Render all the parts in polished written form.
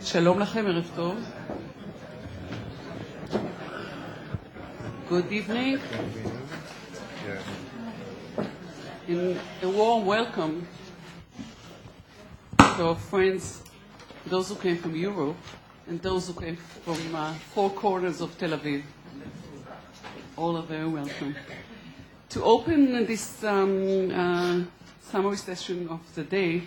שלום לכם, ערב טוב. Good evening. And a warm welcome to our friends, those who came from Europe and those who came from four corners of Tel Aviv. All are very welcome. To open this summary session of the day,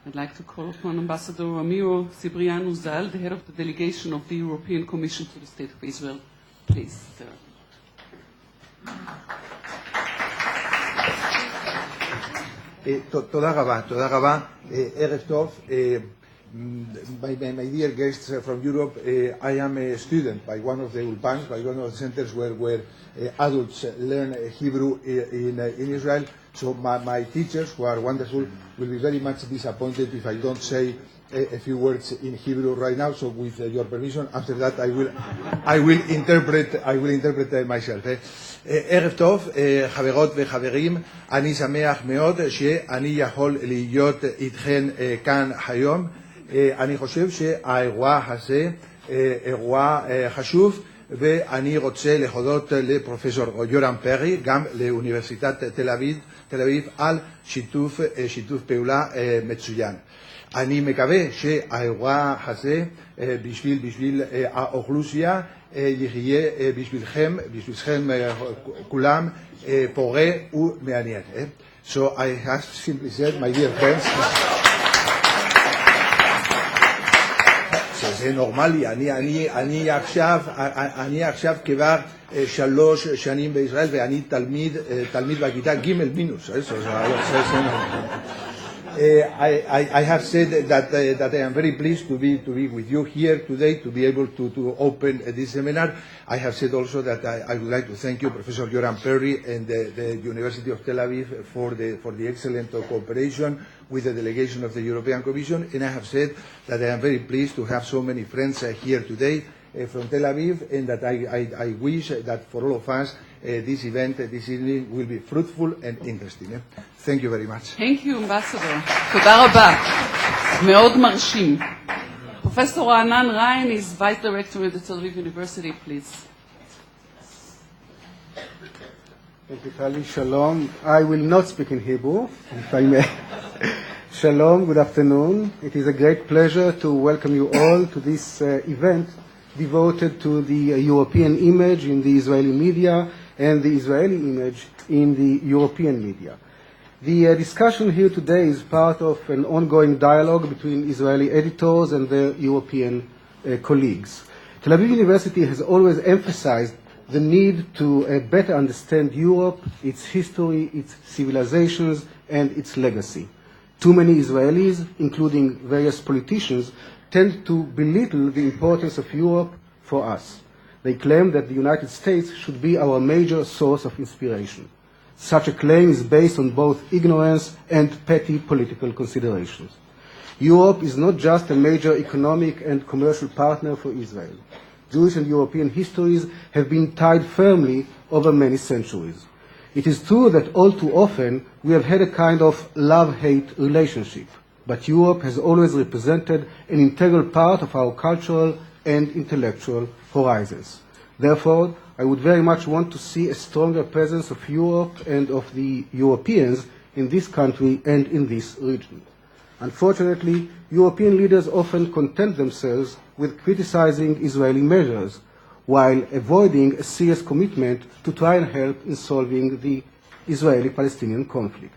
I'd like to call upon Ambassador Ramiro Cibriano Zal, the head of the delegation of the European Commission to the State of Israel. Please, sir. תודה רבה, ערב טוב. My dear guests from Europe, I am a student by one of the ulpans, by one of the centers where adults learn Hebrew in Israel. So my teachers, who are wonderful, will be very much disappointed if I don't say a few words in Hebrew right now. So with your permission, after that I will interpret myself. ערב טוב, חברות וחברים, אני שמח מאוד שאני יכול להיות איתכם כאן היום. אני חושב שהאירוע הזה אירוע חשוב, ואני רוצה להודות לפרופסור יורם פרי, גם לאוניברסיטת תל אביב, על שיתוף פעולה מצוין. אני מקווה שהאירוע הזה בשביל האוכלוסייה יחיה בשבילכם כולם פורה ומעניין. So I have simply said, my dear friends, זה נורמלי, אני עכשיו כבר 3 שנים בישראל ואני תלמיד בכיתה ג' מינוס. I have said that I am very pleased to be with you here today, to be able to open this seminar. I have said also that I would like to thank you, Professor Yoram Perry, and the University of Tel Aviv for the excellent cooperation with the delegation of the European Commission. And I have said that I am very pleased to have so many friends here today from Tel Aviv, and that I wish that for all of us this event this evening will be fruitful and interesting. Thank you very much. Thank you, Ambassador. תודה רבה. מאוד מרשים. Professor רענן ריין is Vice Director at the Tel Aviv University, please. Thank you, Tali. Shalom. I will not speak in Hebrew, if I may. Shalom, good afternoon. It is a great pleasure to welcome you all to this event devoted to the European image in the Israeli media and the Israeli image in the European media. The discussion here today is part of an ongoing dialogue between Israeli editors and their European colleagues. Tel Aviv University has always emphasized the need to better understand Europe, its history, its civilizations, and its legacy. Too many Israelis, including various politicians, tend to belittle the importance of Europe for us. They claim that the United States should be our major source of inspiration. Such a claim is based on both ignorance and petty political considerations. Europe is not just a major economic and commercial partner for Israel. Jewish and European histories have been tied firmly over many centuries. It is true that all too often we have had a kind of love-hate relationship, but Europe has always represented an integral part of our cultural and intellectual horizons. Therefore, I would very much want to see a stronger presence of Europe and of the Europeans in this country and in this region. Unfortunately, European leaders often content themselves with criticizing Israeli measures, while avoiding a serious commitment to try and help in solving the Israeli-Palestinian conflict.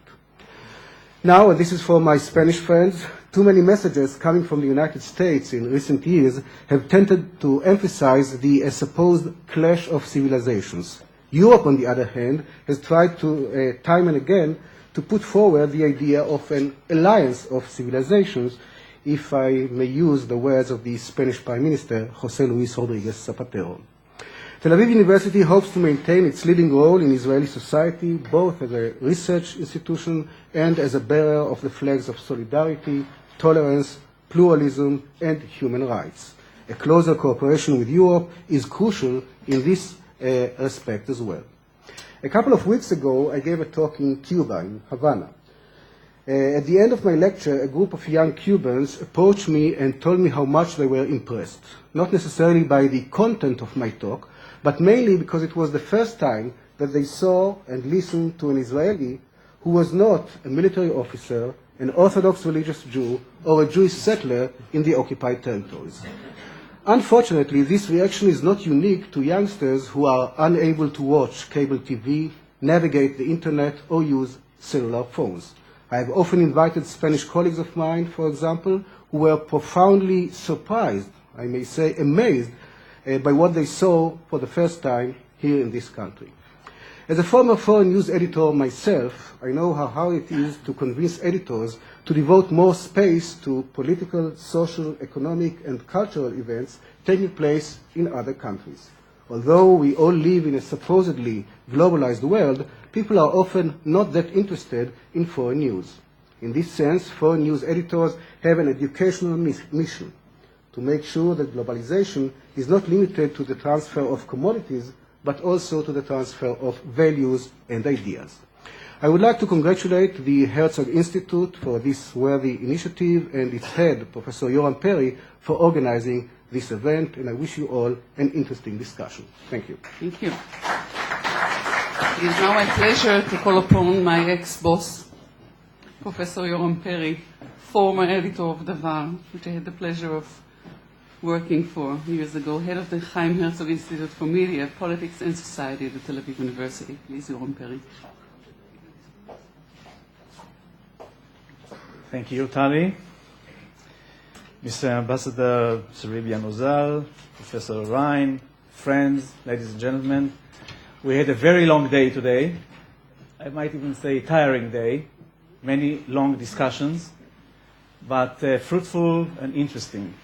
Now, and this is for my Spanish friends, too many messages coming from the United States in recent years have tended to emphasize the supposed clash of civilizations. Europe, on the other hand, has tried to, time and again, to put forward the idea of an alliance of civilizations, if I may use the words of the Spanish Prime Minister, José Luis Rodríguez Zapatero. Tel Aviv University hopes to maintain its leading role in Israeli society, both as a research institution and as a bearer of the flags of solidarity, tolerance, pluralism, and human rights. A closer cooperation with Europe is crucial in this respect as well. A couple of weeks ago, I gave a talk in Cuba, in Havana. At the end of my lecture, a group of young Cubans approached me and told me how much they were impressed, not necessarily by the content of my talk, but mainly because it was the first time that they saw and listened to an Israeli who was not a military officer, an Orthodox religious Jew, or a Jewish settler in the occupied territories. Unfortunately, this reaction is not unique to youngsters who are unable to watch cable TV, navigate the internet, or use cellular phones. I have often invited Spanish colleagues of mine, for example, who were profoundly surprised, I may say amazed, by what they saw for the first time here in this country. As a former foreign news editor myself, I know how hard it is to convince editors to devote more space to political, social, economic, and cultural events taking place in other countries. Although we all live in a supposedly globalized world, people are often not that interested in foreign news. In this sense, foreign news editors have an educational mission to make sure that globalization is not limited to the transfer of commodities, but also to the transfer of values and ideas. I would like to congratulate the Herzog Institute for this worthy initiative and its head, Professor Yoram Perry, for organizing this event, and I wish you all an interesting discussion. Thank you. Thank you. It is now my pleasure to call upon my ex-boss, Professor Yoram Perry, former editor of Davar, which I had the pleasure of working for years ago, head of the Chaim Herzog Institute for Media, Politics and Society at the Tel Aviv University. Please, Yoram Perry. Thank you, Tali. Mr. Ambassador Saribian Ozal, Professor Ryan, friends, ladies and gentlemen. We had a very long day today. I might even say tiring day. Many long discussions, but fruitful and interesting.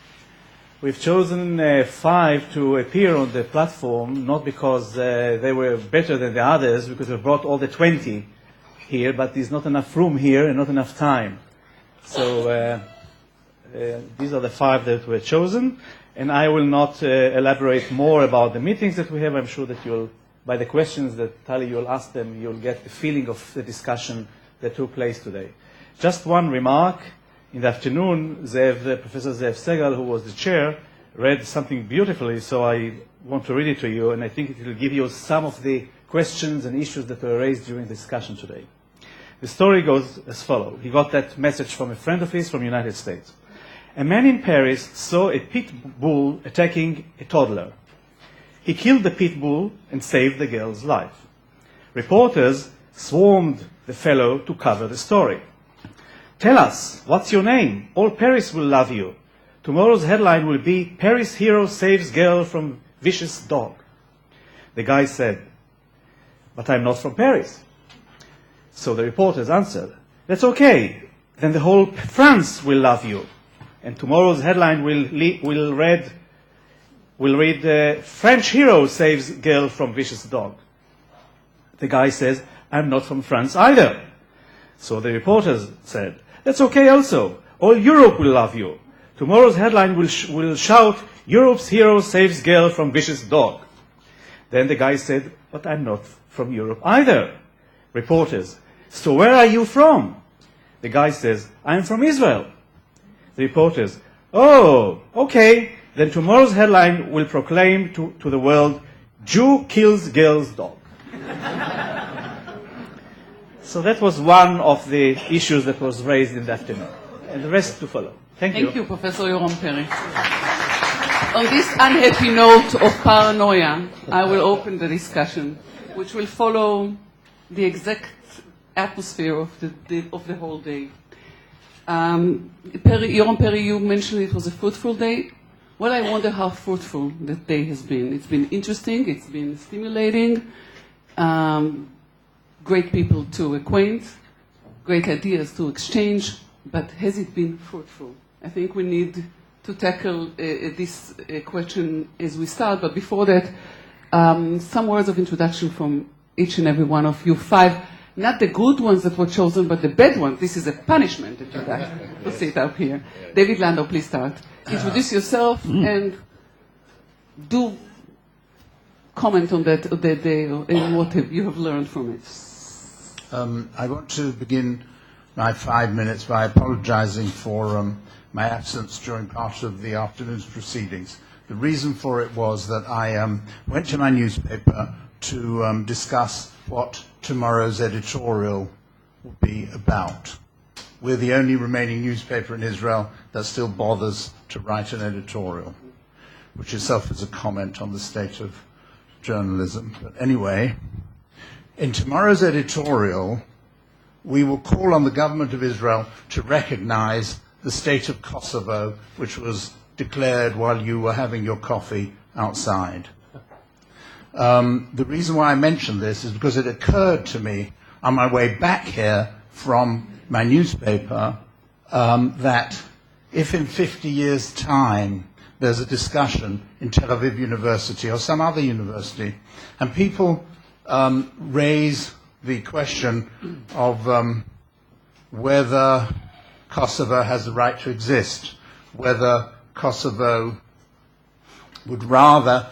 We've chosen 5 to appear on the platform, not because they were better than the others, because we brought all the 20 here, but there's not enough room here and not enough time. So these are the 5 that were chosen, and I will not elaborate more about the meetings that we have. I'm sure that you'll, by the questions that Tali, you'll ask them, you'll get the feeling of the discussion that took place today. Just one remark. In the afternoon, Professor Zev Segal, who was the chair, read something beautifully, so I want to read it to you, and I think it will give you some of the questions and issues that were raised during the discussion today. The story goes as follows. He got that message from a friend of his from the United States. A man in Paris saw a pit bull attacking a toddler. He killed the pit bull and saved the girl's life. Reporters swarmed the fellow to cover the story. Tell us, what's your name? All Paris will love you. Tomorrow's headline will be, Paris hero saves girl from vicious dog. The guy said, but I'm not from Paris. So the reporters answered, that's okay. Then the whole France will love you. And tomorrow's headline will read, French hero saves girl from vicious dog. The guy says, I'm not from France either. So the reporters said, that's okay also. All Europe will love you. Tomorrow's headline will shout, Europe's hero saves girl from vicious dog. Then the guy said, but I'm not from Europe either. Reporters, so where are you from? The guy says, I'm from Israel. The reporters, oh, okay. Then tomorrow's headline will proclaim to the world, Jew kills girl's dog. So that was one of the issues that was raised in the afternoon. And the rest to follow. Thank you. Thank you, Professor Yoram Perry. On this unhappy note of paranoia, I will open the discussion, which will follow the exact atmosphere of the whole day. Yoram Perry, you mentioned it was a fruitful day. Well, I wonder how fruitful that day has been. It's been interesting, it's been stimulating, great people to acquaint, great ideas to exchange, but has it been fruitful? I think we need to tackle this question as we start, but before that, some words of introduction from each and every one of you 5, not the good ones that were chosen, but the bad ones. This is a punishment that you guys will sit up here. David Landau, please start. Introduce yourself and do comment on that day and what you have learned from it. I want to begin my 5 minutes by apologizing for my absence during part of the afternoon's proceedings. The reason for it was that I went to my newspaper to discuss what tomorrow's editorial will be about. We're the only remaining newspaper in Israel that still bothers to write an editorial, which itself is a comment on the state of journalism. But anyway, in tomorrow's editorial, we will call on the government of Israel to recognize the state of Kosovo, which was declared while you were having your coffee outside. The reason why I mention this is because it occurred to me on my way back here from my newspaper that if in 50 years' time there's a discussion in Tel Aviv University or some other university, and people raise the question of whether Kosovo has the right to exist, whether Kosovo would rather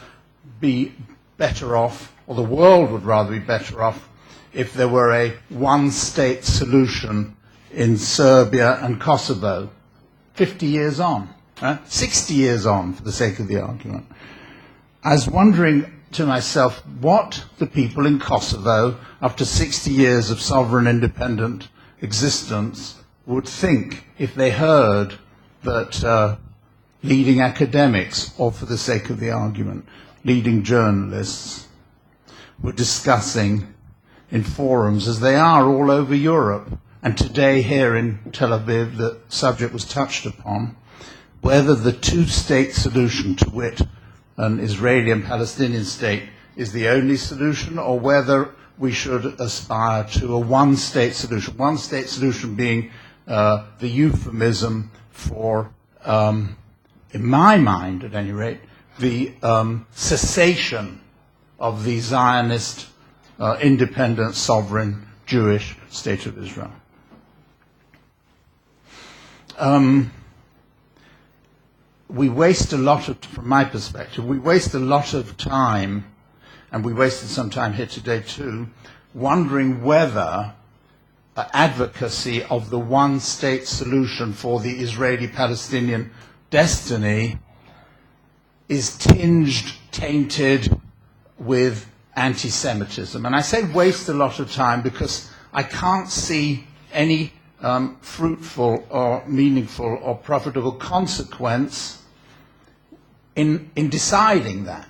be better off, or the world would rather be better off, if there were a one-state solution in Serbia and Kosovo, 50 years on, 60 years on, for the sake of the argument. I was wondering to myself what the people in Kosovo, after 60 years of sovereign independent existence, would think if they heard that leading academics, or for the sake of the argument, leading journalists, were discussing in forums, as they are all over Europe, and today here in Tel Aviv the subject was touched upon, whether the two-state solution, to wit, an Israeli and Palestinian state, is the only solution, or whether we should aspire to a one-state solution. One-state solution being the euphemism for, in my mind at any rate, the cessation of the Zionist, independent, sovereign, Jewish state of Israel. We waste a lot of, from my perspective, we waste a lot of time, and we wasted some time here today too, wondering whether advocacy of the one-state solution for the Israeli-Palestinian destiny is tinged, tainted with anti-Semitism. And I say waste a lot of time because I can't see any fruitful or meaningful or profitable consequence in deciding that.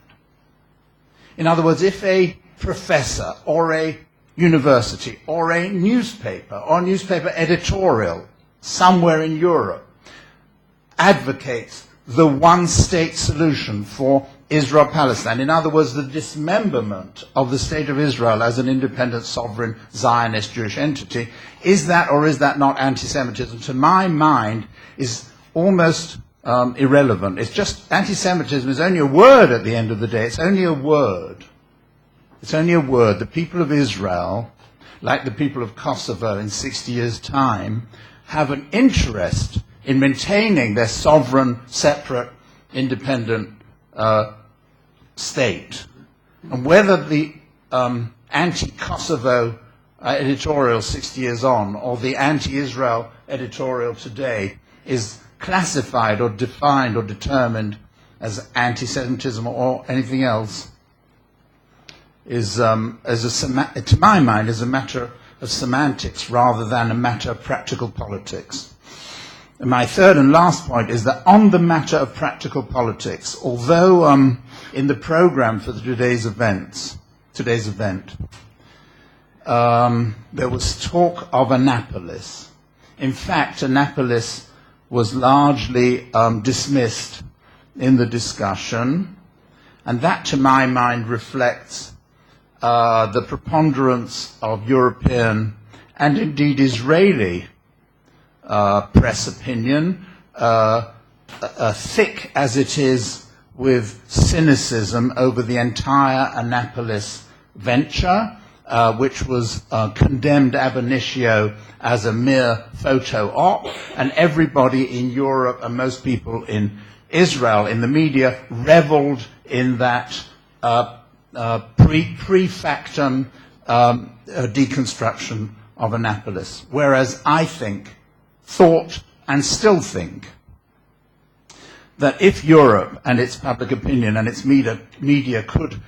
In other words, if a professor or a university or a newspaper editorial somewhere in Europe advocates the one-state solution for Israel-Palestine, in other words, the dismemberment of the State of Israel as an independent, sovereign, Zionist Jewish entity, is that or is that not anti-Semitism? To my mind, is almost irrelevant. It's just, anti-Semitism is only a word at the end of the day. It's only a word. It's only a word. The people of Israel, like the people of Kosovo in 60 years' time, have an interest in maintaining their sovereign, separate, independent state. And whether the anti-Kosovo editorial 60 years on or the anti-Israel editorial today is classified or defined or determined as anti-Semitism or anything else is, to my mind, is a matter of semantics rather than a matter of practical politics. And my third and last point is that on the matter of practical politics, although in the program for today's event, there was talk of Annapolis. In fact, Annapolis was largely dismissed in the discussion, and that, to my mind, reflects the preponderance of European and indeed Israeli press opinion, thick as it is with cynicism over the entire Annapolis venture, which was condemned ab initio as a mere photo op, and everybody in Europe and most people in Israel, in the media, reveled in that pre-factum deconstruction of Annapolis, whereas I thought and still think that if Europe and its public opinion and its media could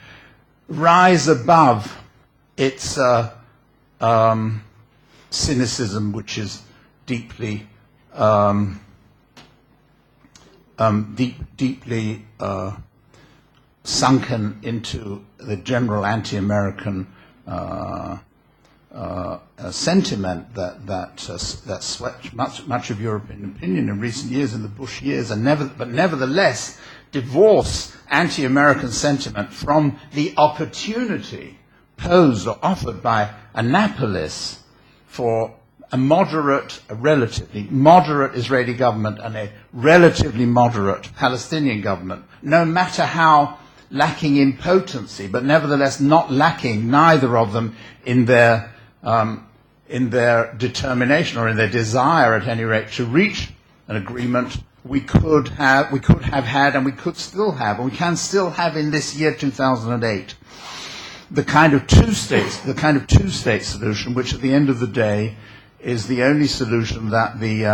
rise above its cynicism, which is deeply deeply sunken into the general anti-American sentiment that swept much of European opinion in recent years, in the Bush years, but nevertheless divorce anti-American sentiment from the opportunity posed or offered by Annapolis for a relatively moderate Israeli government and a relatively moderate Palestinian government, no matter how lacking in potency, but nevertheless not lacking, neither of them, in their determination or in their desire, at any rate, to reach an agreement we could have had and we could still have, and we can still have in this year 2008. The kind of two-state solution, which at the end of the day is the only solution that the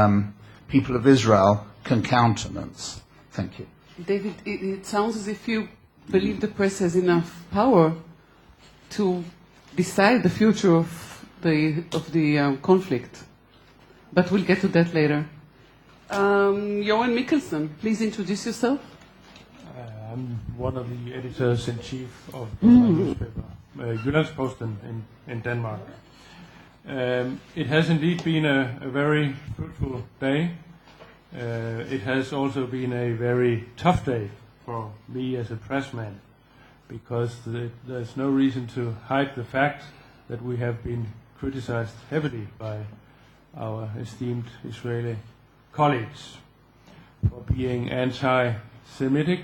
people of Israel can countenance. Thank you. David, it sounds as if you believe the press has enough power to decide the future of the conflict. But we'll get to that later. Johan Mikkelsen, please introduce yourself. I'm one of the editors-in-chief of my newspaper, Jyllands-Posten in Denmark. It has indeed been a very fruitful day. It has also been a very tough day for me as a pressman, because there's no reason to hide the fact that we have been criticized heavily by our esteemed Israeli colleagues for being anti-Semitic,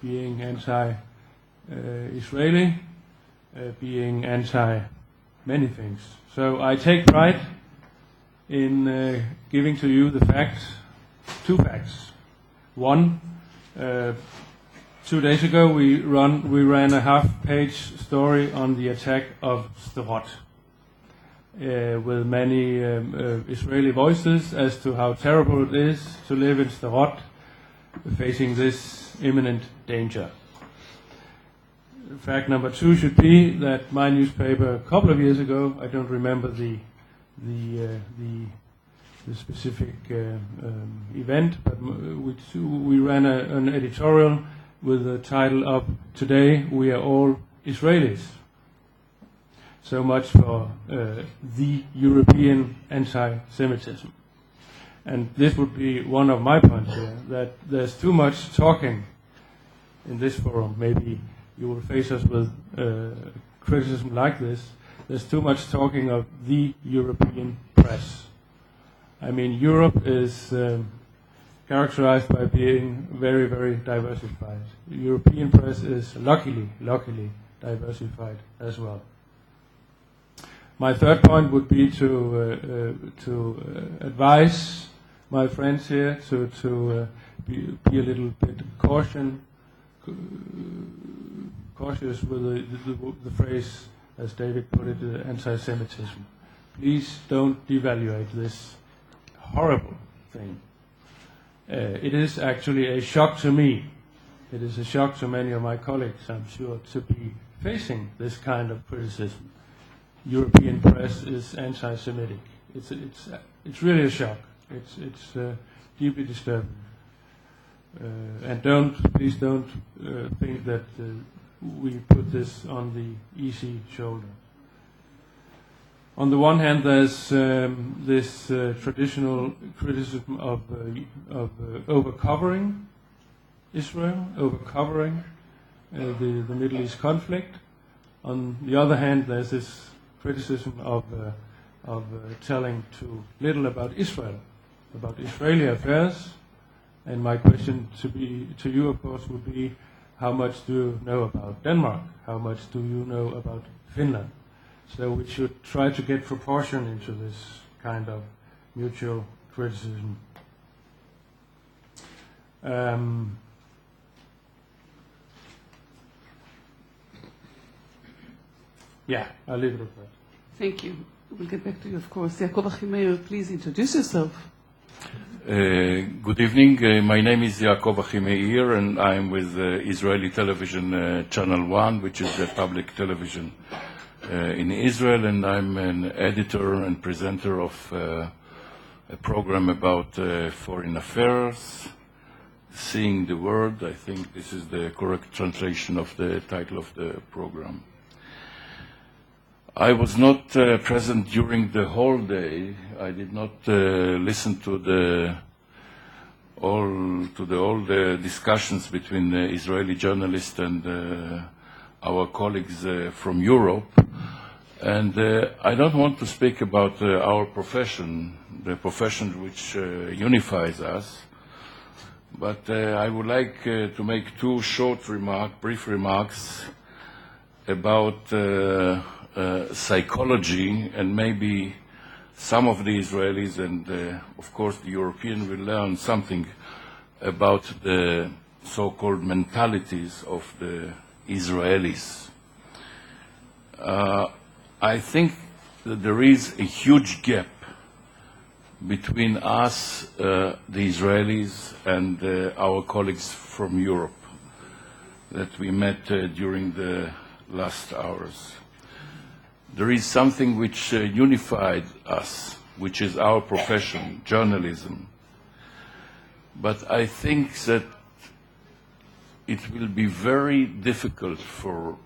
being anti-Israeli, being anti-many things. So I take pride in giving to you the facts, two facts. One, 2 days ago we ran a half-page story on the attack of Sderot, with many Israeli voices as to how terrible it is to live in Sderot, facing this imminent danger. Fact number two should be that my newspaper a couple of years ago, I don't remember the specific event, but we ran an editorial with the title of "Today We Are All Israelis." So much for the European anti-Semitism. And this would be one of my points here, that there's too much talking in this forum. Maybe you will face us with criticism like this. There's too much talking of the European press. I mean, Europe is characterized by being very, very diversified. The European press is luckily diversified as well. My third point would be to advise my friends here to be a little bit cautious with the phrase, as David put it, anti-Semitism. Please don't devaluate this horrible thing. It is actually a shock to me. It is a shock to many of my colleagues, I'm sure, to be facing this kind of criticism. European press is anti-Semitic. It's really a shock. It's deeply disturbing. And please don't think that we put this on the easy shoulder. On the one hand, there's this traditional criticism of overcovering Israel, overcovering the Middle East conflict. On the other hand, there's this criticism of telling too little about Israel, about Israeli affairs. And my question to you, of course, would be, how much do you know about Denmark? How much do you know about Finland? So we should try to get proportion into this kind of mutual criticism. Yeah, I'll leave it at that. Thank you. We'll get back to you, of course. Yaakov Achimeir, please introduce yourself. Good evening. My name is Yaakov Achimeir, and I'm with Israeli television Channel 1, which is the public television in Israel, and I'm an editor and presenter of a program about foreign affairs, Seeing the World. I think this is the correct translation of the title of the program. I was not present during the whole day. I did not listen to all the discussions between the Israeli journalists and our colleagues from Europe. And I don't want to speak about our profession, the profession which unifies us, but I would like to make two brief remarks about psychology, and maybe some of the Israelis and, of course, the Europeans will learn something about the so-called mentalities of the Israelis. I think that there is a huge gap between us, the Israelis, and our colleagues from Europe that we met during the last hours. There is something which unified us, which is our profession, journalism. But I think that it will be very difficult for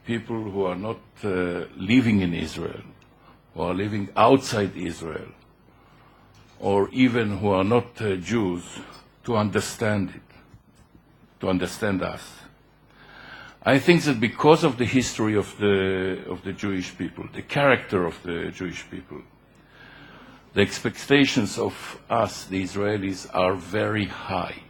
people who are not living in Israel, who are living outside Israel, or even who are not Jews, to understand it, to understand us. I think that because of the history of the Jewish people, the character of the Jewish people, the expectations of us, the Israelis, are very high.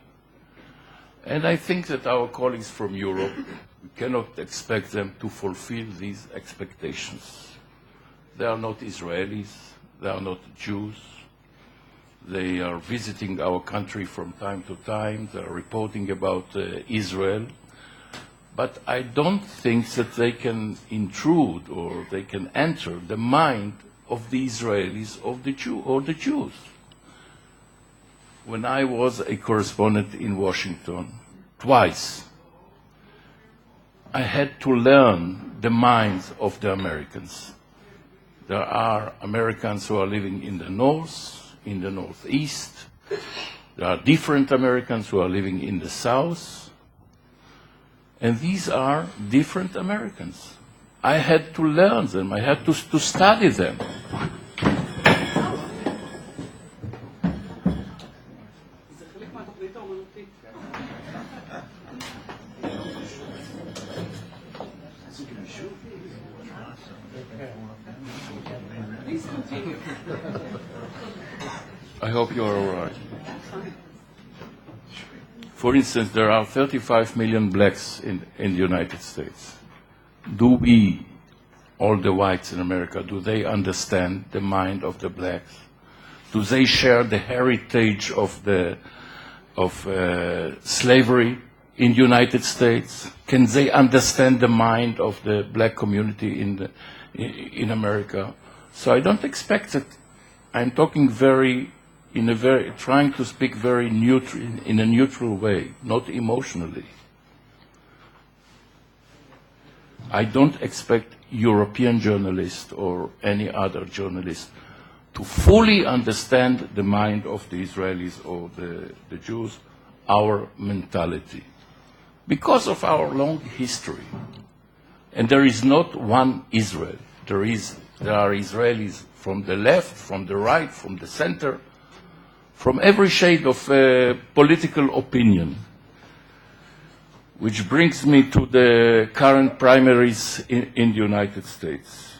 And I think that our colleagues from Europe, we cannot expect them to fulfill these expectations. They are not Israelis, they are not Jews. They are visiting our country from time to time, they are reporting about Israel. But I don't think that they can intrude or they can enter the mind of the Israelis or the Jews. When I was a correspondent in Washington, twice, I had to learn the minds of the Americans. There are Americans who are living in the north, in the northeast. There are different Americans who are living in the south. And these are different Americans. I had to learn them. I had to study them. I hope you are all right. For instance, there are 35 million blacks in the United States. Do we, all the whites in America, do they understand the mind of the blacks? Do they share the heritage of slavery in the United States? Can they understand the mind of the black community in America? So I don't expect that. I'm talking trying to speak very in a neutral way, not emotionally. I don't expect European journalists or any other journalist to fully understand the mind of the Israelis or the Jews, our mentality, because of our long history. And there is not one Israel. There are Israelis from the left, from the right, from the center, from every shade of political opinion. Which brings me to the current primaries in the United States.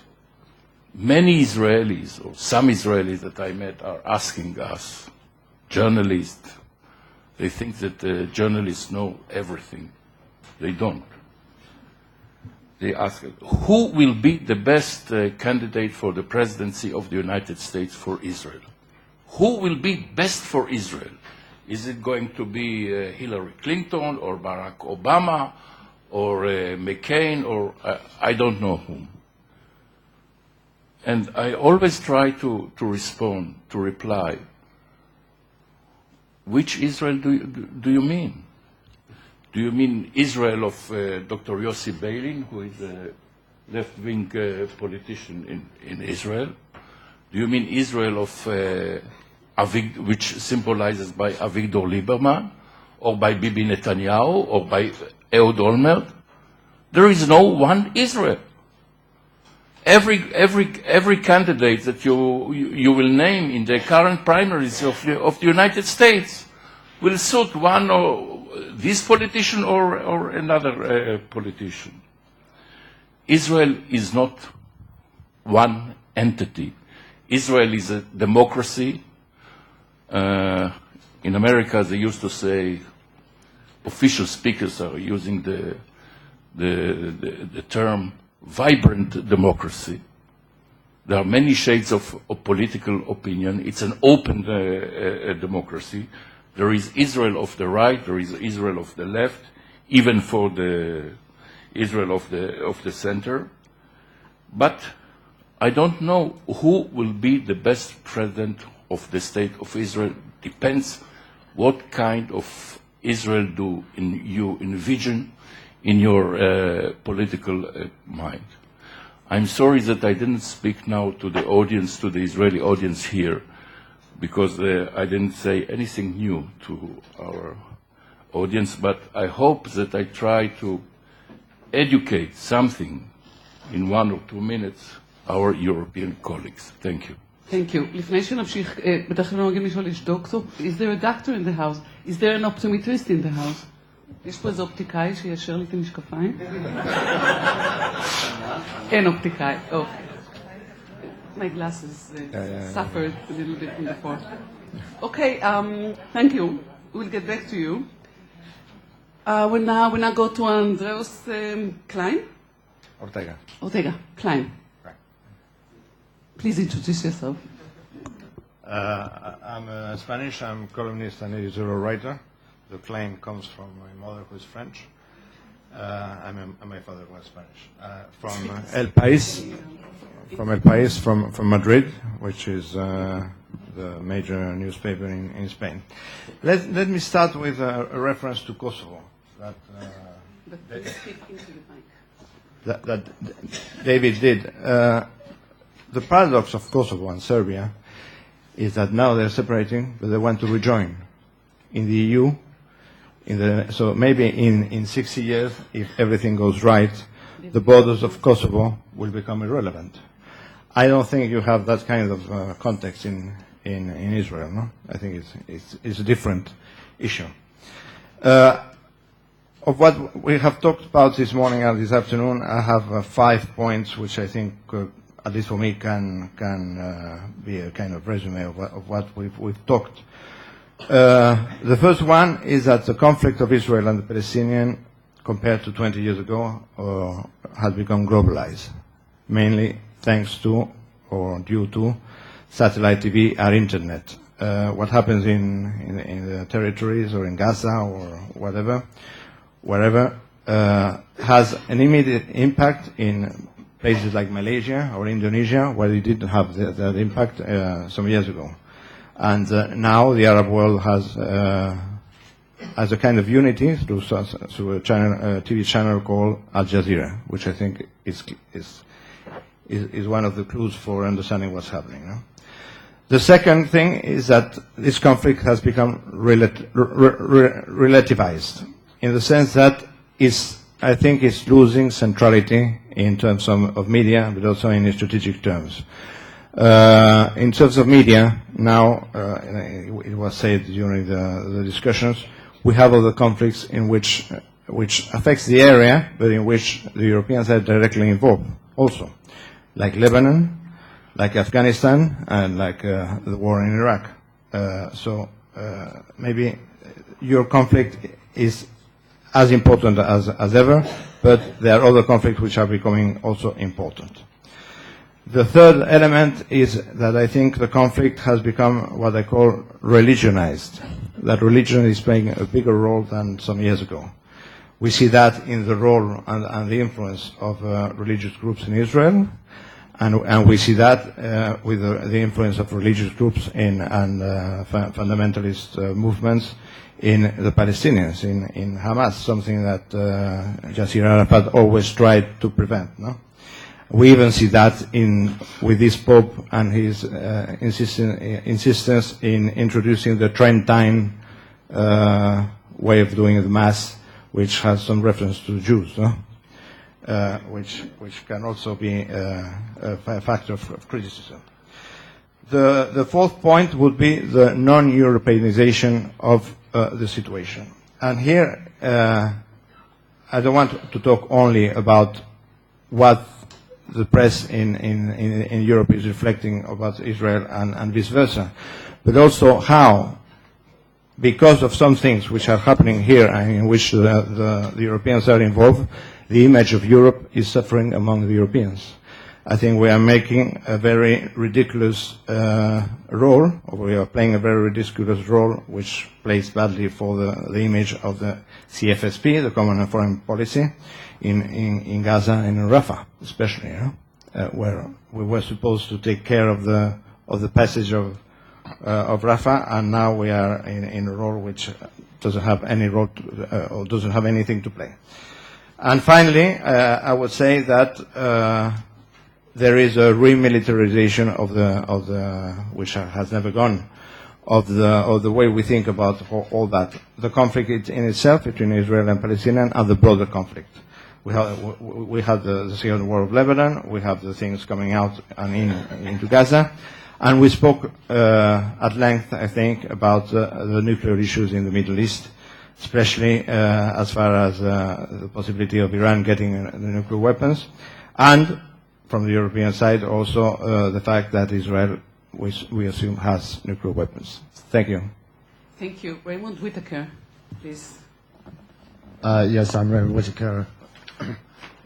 Many Israelis, or some Israelis that I met, are asking us, journalists, they think that journalists know everything. They don't. They ask, who will be the best candidate for the presidency of the United States for Israel? Who will be best for Israel? Is it going to be Hillary Clinton or Barack Obama or McCain or I don't know whom? And I always try to respond, to reply. Which Israel do you mean? Do you mean Israel of Dr. Yossi Beilin, who is a left-wing politician in Israel? Do you mean Israel of which symbolizes by Avigdor Lieberman, or by Bibi Netanyahu, or by Ehud Olmert? There is no one Israel. Every candidate that you will name in the current primaries of the United States will suit one or this politician or another politician. Israel is not one entity. Israel is a democracy. In America, they used to say, official speakers are using the term vibrant democracy. There are many shades of political opinion. It's an open democracy. There is Israel of the right, there is Israel of the left, even for the Israel of the center. But I don't know who will be the best president of the state of Israel. Depends what kind of Israel do you envision in your political mind. I'm sorry that I didn't speak now to the audience, to the Israeli audience here, because I didn't say anything new to our audience, but I hope that I try to educate something in 1 or 2 minutes our European colleagues. Thank you. Thank you. לפני שנמשיך, בדרך כלל נוהגים לשאול, יש דוקטור? Is there a doctor in the house? Is there an optometrist in the house? יש פה איזה אופטיקאי שישר לי את המשקפיים? אין אופטיקאי, אוקיי. My glasses suffered a little bit before. Okay, thank you. We'll get back to you. We now go to Andreas Klein. Ortega, Klein. Please introduce yourself. I'm Spanish. I'm columnist and editorial writer. The Klein comes from my mother, who is French. My father was Spanish. From El País, from Madrid, which is the major newspaper in Spain. Let me start with a reference to Kosovo that David did. The paradox of Kosovo and Serbia is that now they're separating, but they want to rejoin in the EU. So maybe in 60 years, if everything goes right, the borders of Kosovo will become irrelevant. I don't think you have that kind of context in Israel. No, I think it's a different issue. Of what we have talked about this morning and this afternoon, I have 5 points which I think, at least for me, can be a kind of resume of what we've talked. The first one is that the conflict of Israel and the Palestinians, compared to 20 years ago, has become globalized, mainly thanks to or due to satellite TV and internet. What happens in the territories or in Gaza or wherever, has an immediate impact in places like Malaysia or Indonesia, where it didn't have that impact some years ago. And now the Arab world has a kind of unity through a TV channel called Al Jazeera, which I think is one of the clues for understanding what's happening. No? The second thing is that this conflict has become relativized, in the sense that I think it's losing centrality in terms of media, but also in strategic terms. In terms of media, now, it was said during the discussions, we have other conflicts in which affects the area, but in which the Europeans are directly involved also, like Lebanon, like Afghanistan, and like the war in Iraq. So maybe your conflict is as important as ever, but there are other conflicts which are becoming also important. The third element is that I think the conflict has become what I call religionized, that religion is playing a bigger role than some years ago. We see that in the role and the influence of religious groups in Israel, And we see that with the influence of religious groups and fundamentalist movements in the Palestinians, in Hamas, something that Yasser Arafat always tried to prevent. No? We even see that with this Pope and his insistence in introducing the Trentine way of doing the Mass, which has some reference to Jews, no? Which can also be a factor of criticism. The fourth point would be the non-Europeanization of the situation. And here, I don't want to talk only about what the press in Europe is reflecting about Israel and vice versa, but also how, because of some things which are happening here and in which the Europeans are involved, the image of Europe is suffering among the Europeans. I think we are making a very ridiculous role, or we are playing a very ridiculous role, which plays badly for the image of the CFSP, the Common Foreign Policy, in Gaza and in Rafah, especially, where we were supposed to take care of the passage of Rafah, and now we are in a role which doesn't have any role or doesn't have anything to play. And finally, I would say that there is a remilitarization of the which has never gone, of the way we think about all that. The conflict in itself between Israel and Palestinians and the broader conflict. We have the Second War of Lebanon. We have the things coming out and into Gaza, and we spoke at length, I think, about the nuclear issues in the Middle East, especially as far as the possibility of Iran getting the nuclear weapons, and from the European side also the fact that Israel, which we assume, has nuclear weapons. Thank you. Thank you. Raymond Whitaker, please. Yes, I'm Raymond Whitaker.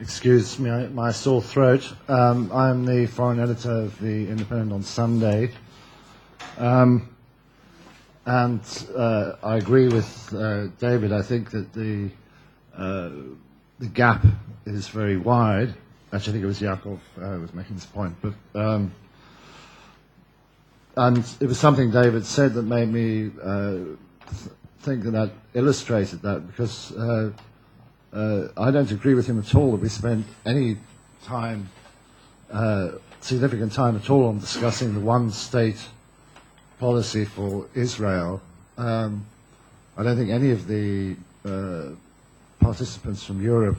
Excuse me, my sore throat. I'm the foreign editor of the Independent on Sunday. And I agree with David. I think that the gap is very wide. Actually, I think it was Yaakov who was making this point. But and it was something David said that made me think that illustrated that, because I don't agree with him at all that we spent any time, significant time at all, on discussing the one-state policy for Israel. I don't think any of the participants from Europe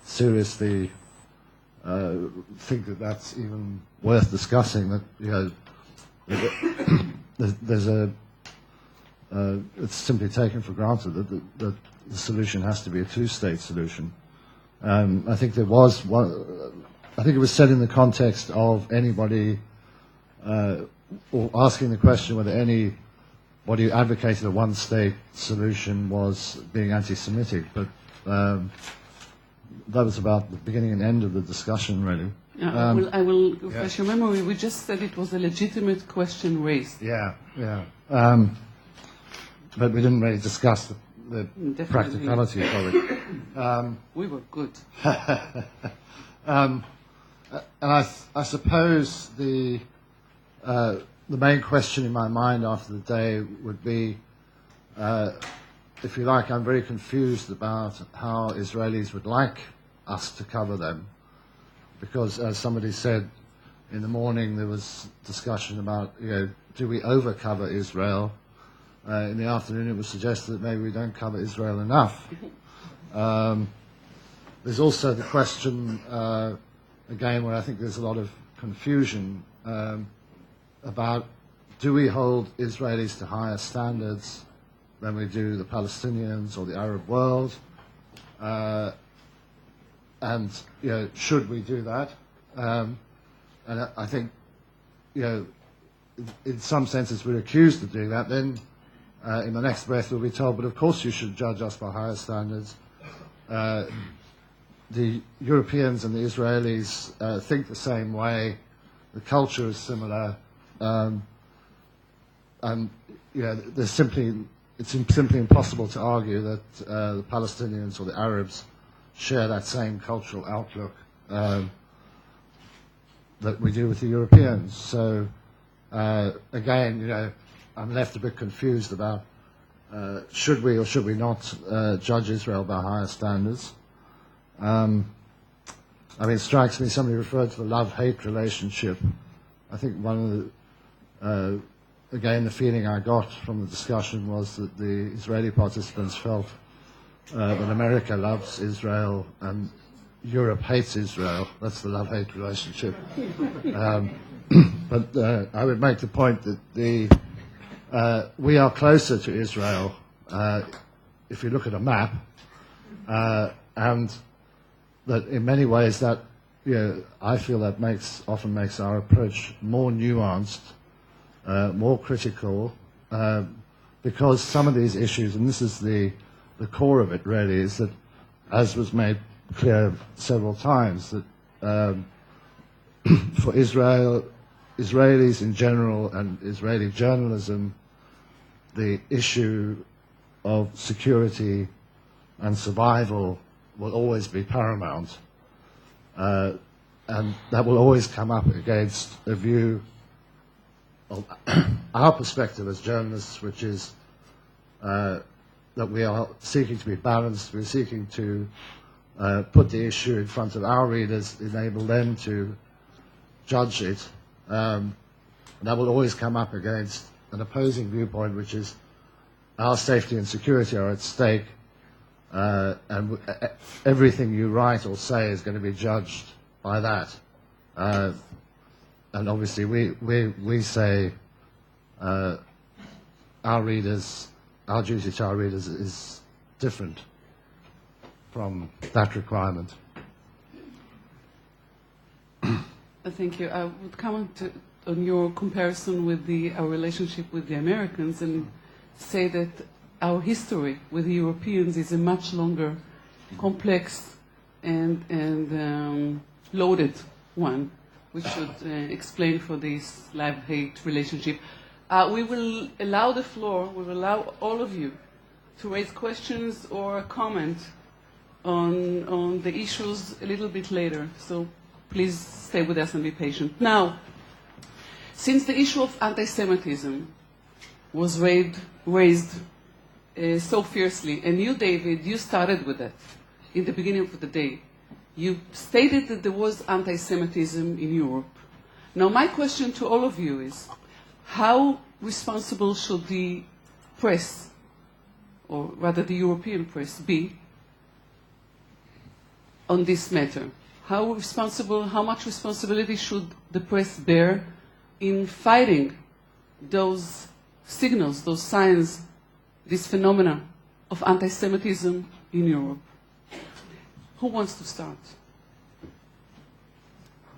seriously think that that's even worth discussing. That, you know, there's it's simply taken for granted that the solution has to be a two-state solution. I think there was one. I think it was said in the context of anybody or asking the question whether anybody who advocated a one-state solution was being anti-Semitic, but that was about the beginning and end of the discussion, really. I will refresh your memory. We just said it was a legitimate question raised. Yeah. But we didn't really discuss the practicality of it. We were good. And I suppose the main question in my mind after the day would be, if you like, I'm very confused about how Israelis would like us to cover them, because as somebody said in the morning, there was discussion about, do we overcover Israel? In the afternoon, it was suggested that maybe we don't cover Israel enough. There's also the question, again, where I think there's a lot of confusion about, do we hold Israelis to higher standards than we do the Palestinians or the Arab world? And should we do that? And I think, in some senses we're accused of doing that. Then in the next breath we'll be told, but of course you should judge us by higher standards. The Europeans and the Israelis think the same way. The culture is similar, and it's simply impossible to argue that the Palestinians or the Arabs share that same cultural outlook. that we do with the Europeans. So again, you know, I'm left a bit confused about should we or should we not judge Israel by higher standards. I mean, it strikes me, somebody referred to the love-hate relationship. I think one of the, again, the feeling I got from the discussion was that the Israeli participants felt that America loves Israel and Europe hates Israel. That's the love-hate relationship. But I would make the point that we are closer to Israel if you look at a map, and that in many ways that, you know, I feel that often makes our approach more nuanced, more critical, because some of these issues, and this is the core of it really, is that, as was made clear several times, that for Israelis in general and Israeli journalism, the issue of security and survival will always be paramount. And that will always come up against a view of our perspective as journalists, which is that we are seeking to be balanced, we're seeking to put the issue in front of our readers, enable them to judge it. That will always come up against an opposing viewpoint, which is our safety and security are at stake, and everything you write or say is going to be judged by that. And obviously we say our readers, our duty to our readers is different from that requirement. Thank you. I would comment on your comparison with our relationship with the Americans and say that our history with the Europeans is a much longer, complex and loaded one, which should explain for this love-hate relationship. We will allow the floor, we will allow all of you to raise questions or comment on the issues a little bit later. So please stay with us and be patient. Now, since the issue of anti-Semitism was raised so fiercely, and you, David, you started with that in the beginning of the day. You stated that there was anti-Semitism in Europe. Now, my question to all of you is, how responsible should the press, or rather the European press, be on this matter? How much responsibility should the press bear in fighting those signals, those signs, this phenomena of anti-Semitism in Europe? Who wants to start?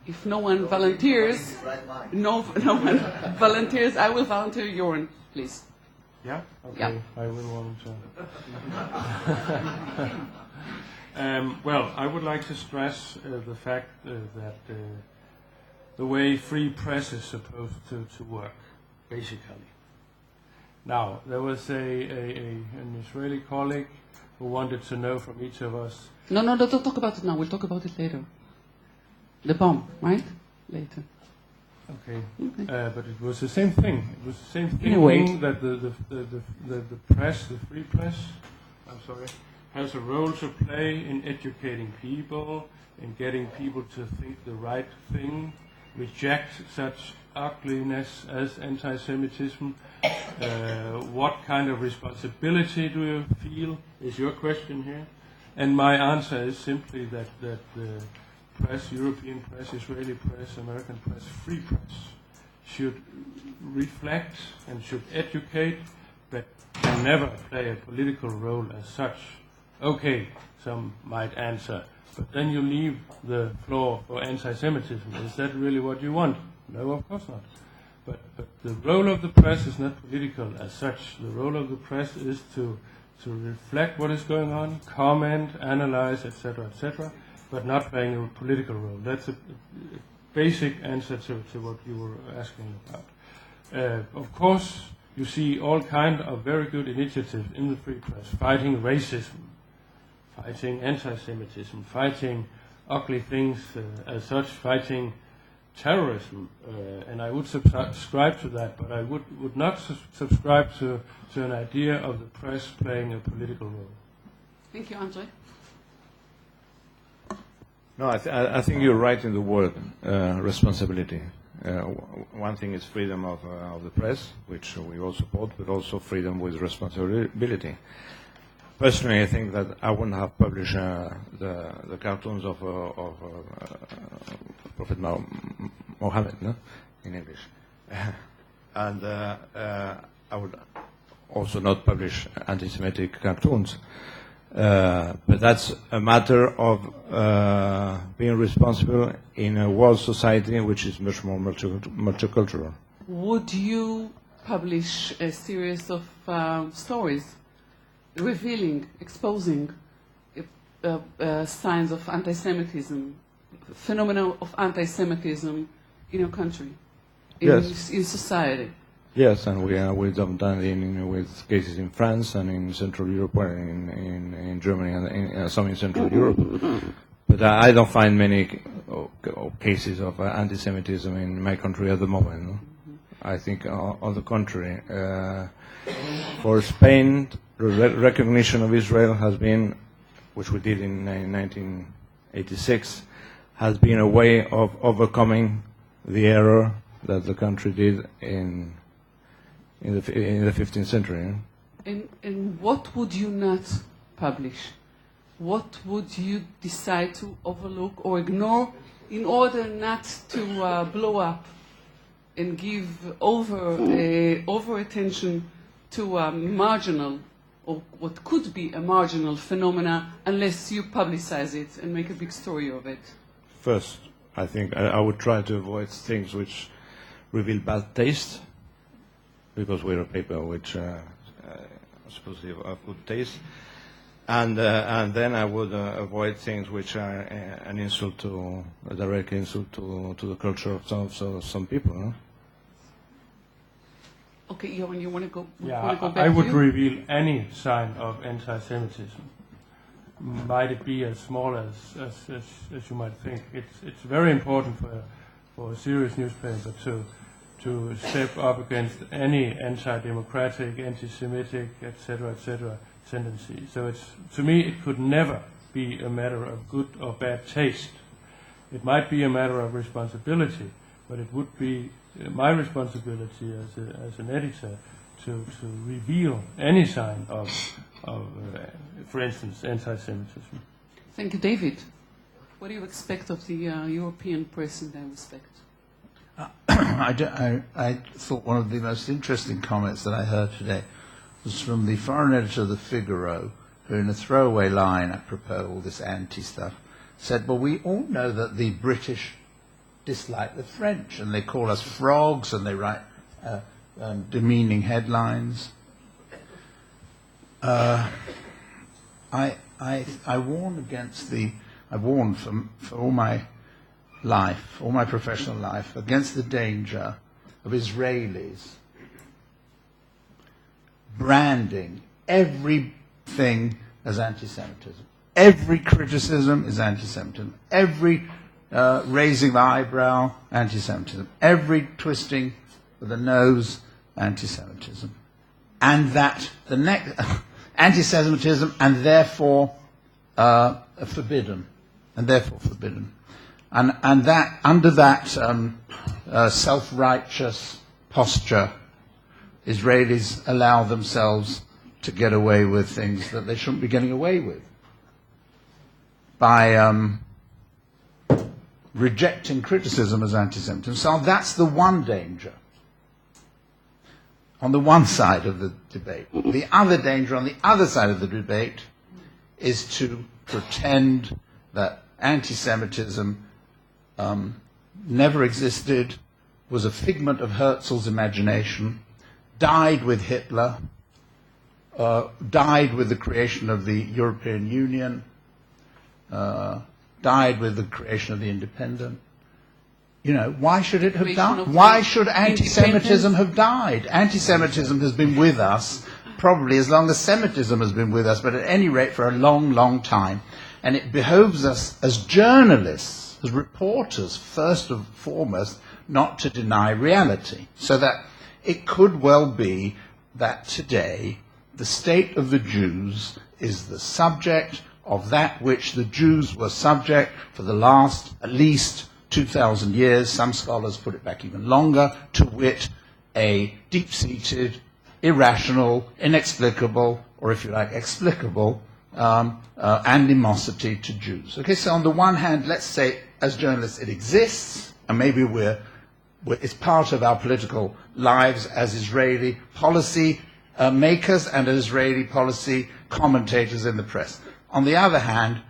If no one volunteers, no one volunteers, I will volunteer. Jorn, please. Yeah? Okay, yeah. I will volunteer. Well, I would like to stress the fact that the way free press is supposed to work, basically. Now, there was an Israeli colleague who wanted to know from each of us. No, don't talk about it now. We'll talk about it later. The bomb, right? Later. Okay. But it was the same thing. It was the same thing that the press, the free press, has a role to play in educating people, in getting people to think the right thing, reject such ugliness as anti-Semitism. What kind of responsibility do you feel, is your question here. And my answer is simply that the press, European press, Israeli press, American press, free press, should reflect and should educate, but can never play a political role as such. Okay, some might answer, but then you leave the floor for anti-Semitism. Is that really what you want? No, of course not. But the role of the press is not political as such. The role of the press is to reflect what is going on, comment, analyze, etc., but not playing a political role. That's a basic answer to what you were asking about. Of course, you see all kinds of very good initiatives in the free press, fighting racism, fighting anti-Semitism, fighting ugly things as such, fighting terrorism, and I would subscribe to that, but I would not subscribe to an idea of the press playing a political role. Thank you, Andre. No, I think you're right in the word responsibility. One thing is freedom of the press, which we all support, but also freedom with responsibility. Personally, I think that I wouldn't have published the cartoons of Prophet Mohammed, no? In English. And I would also not publish anti-Semitic cartoons. But that's a matter of being responsible in a world society which is much more multicultural. Would you publish a series of stories revealing, exposing signs of anti-Semitism, phenomena of anti-Semitism in your country, in society? Yes, and we've done it with cases in France and in Central Europe, in Germany, and some in Central Europe. But I don't find many cases of anti-Semitism in my country at the moment. No? I think, on the contrary, for Spain, the recognition of Israel has been, which we did in 1986, has been a way of overcoming the error that the country did in the 15th century. And what would you not publish? What would you decide to overlook or ignore in order not to blow up and give over attention to a marginal, or what could be a marginal phenomena, unless you publicize it and make a big story of it? First, I think I would try to avoid things which reveal bad taste, because we're a paper which supposedly have good taste, and then I would avoid things which are a direct insult to the culture of some people. No? Okay, Johan, you want to go? Yeah, go back I would to you? reveal any sign of anti-Semitism. Might it be as small as you might think? It's very important for a serious newspaper to step up against any anti-democratic, anti-Semitic, etc., tendency. So to me, it could never be a matter of good or bad taste. It might be a matter of responsibility, but it would be my responsibility as an editor to reveal any sign of for instance, anti-Semitism. Thank you, David. What do you expect of the European press in that respect? I thought one of the most interesting comments that I heard today was from the foreign editor of the Figaro, who in a throwaway line, apropos all this anti-stuff, said, well, we all know that the British dislike the French, and they call us frogs, and they write demeaning headlines. I warn against I've warned for all my life, all my professional life, against the danger of Israelis branding everything as anti-Semitism. Every criticism is anti-Semitism. Every raising the eyebrow, anti-Semitism. Every twisting of the nose, anti-Semitism. And that the next anti-Semitism, and therefore forbidden, and that under that self-righteous posture, Israelis allow themselves to get away with things that they shouldn't be getting away with by rejecting criticism as anti-Semitism. So that's the one danger on the one side of the debate. The other danger on the other side of the debate is to pretend that anti-Semitism never existed, was a figment of Herzl's imagination, died with Hitler, died with the creation of the European Union, died with the creation of the Independent. You know, why should it have died? Why should anti-Semitism have died? Anti-Semitism has been with us probably as long as Semitism has been with us, but at any rate for a long, long time. And it behoves us as journalists as reporters, first and foremost, not to deny reality. So that it could well be that today the state of the Jews is the subject of that which the Jews were subject for the last at least 2,000 years. Some scholars put it back even longer, to wit, a deep-seated, irrational, inexplicable, or if you like, explicable animosity to Jews. Okay, so on the one hand, let's say, as journalists, it exists, and maybe it's part of our political lives as Israeli policy makers and as Israeli policy commentators in the press. On the other hand,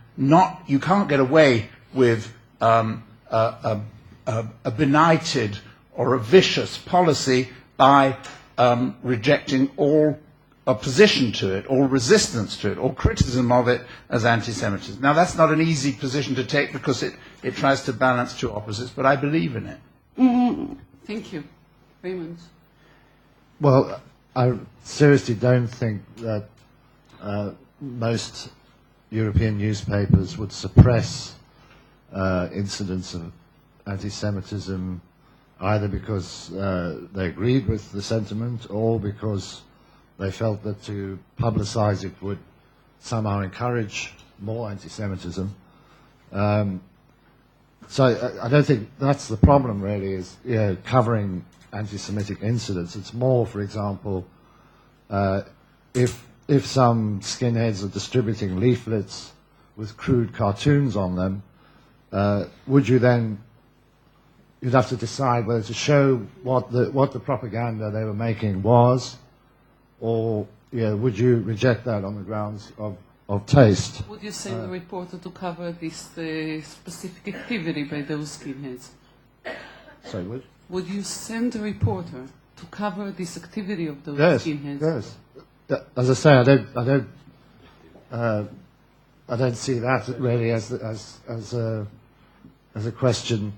you can't get away with a benighted or a vicious policy by rejecting all opposition to it, all resistance to it, all criticism of it as anti-Semitism. Now, that's not an easy position to take because it tries to balance two opposites, but I believe in it. Mm-hmm. Thank you. Raymond? Well, I seriously don't think that most European newspapers would suppress incidents of anti-Semitism either because they agreed with the sentiment or because they felt that to publicize it would somehow encourage more anti-Semitism. So I don't think that's the problem, really, is covering anti-Semitic incidents. It's more, for example, if some skinheads are distributing leaflets with crude cartoons on them, would you then, you'd have to decide whether to show what the propaganda they were making was, or would you reject that on the grounds of taste? Would you send a reporter to cover this specific activity by those skinheads? Sorry, would you send a reporter to cover this activity of those skinheads? Yes. As I say, I don't see that really as a question.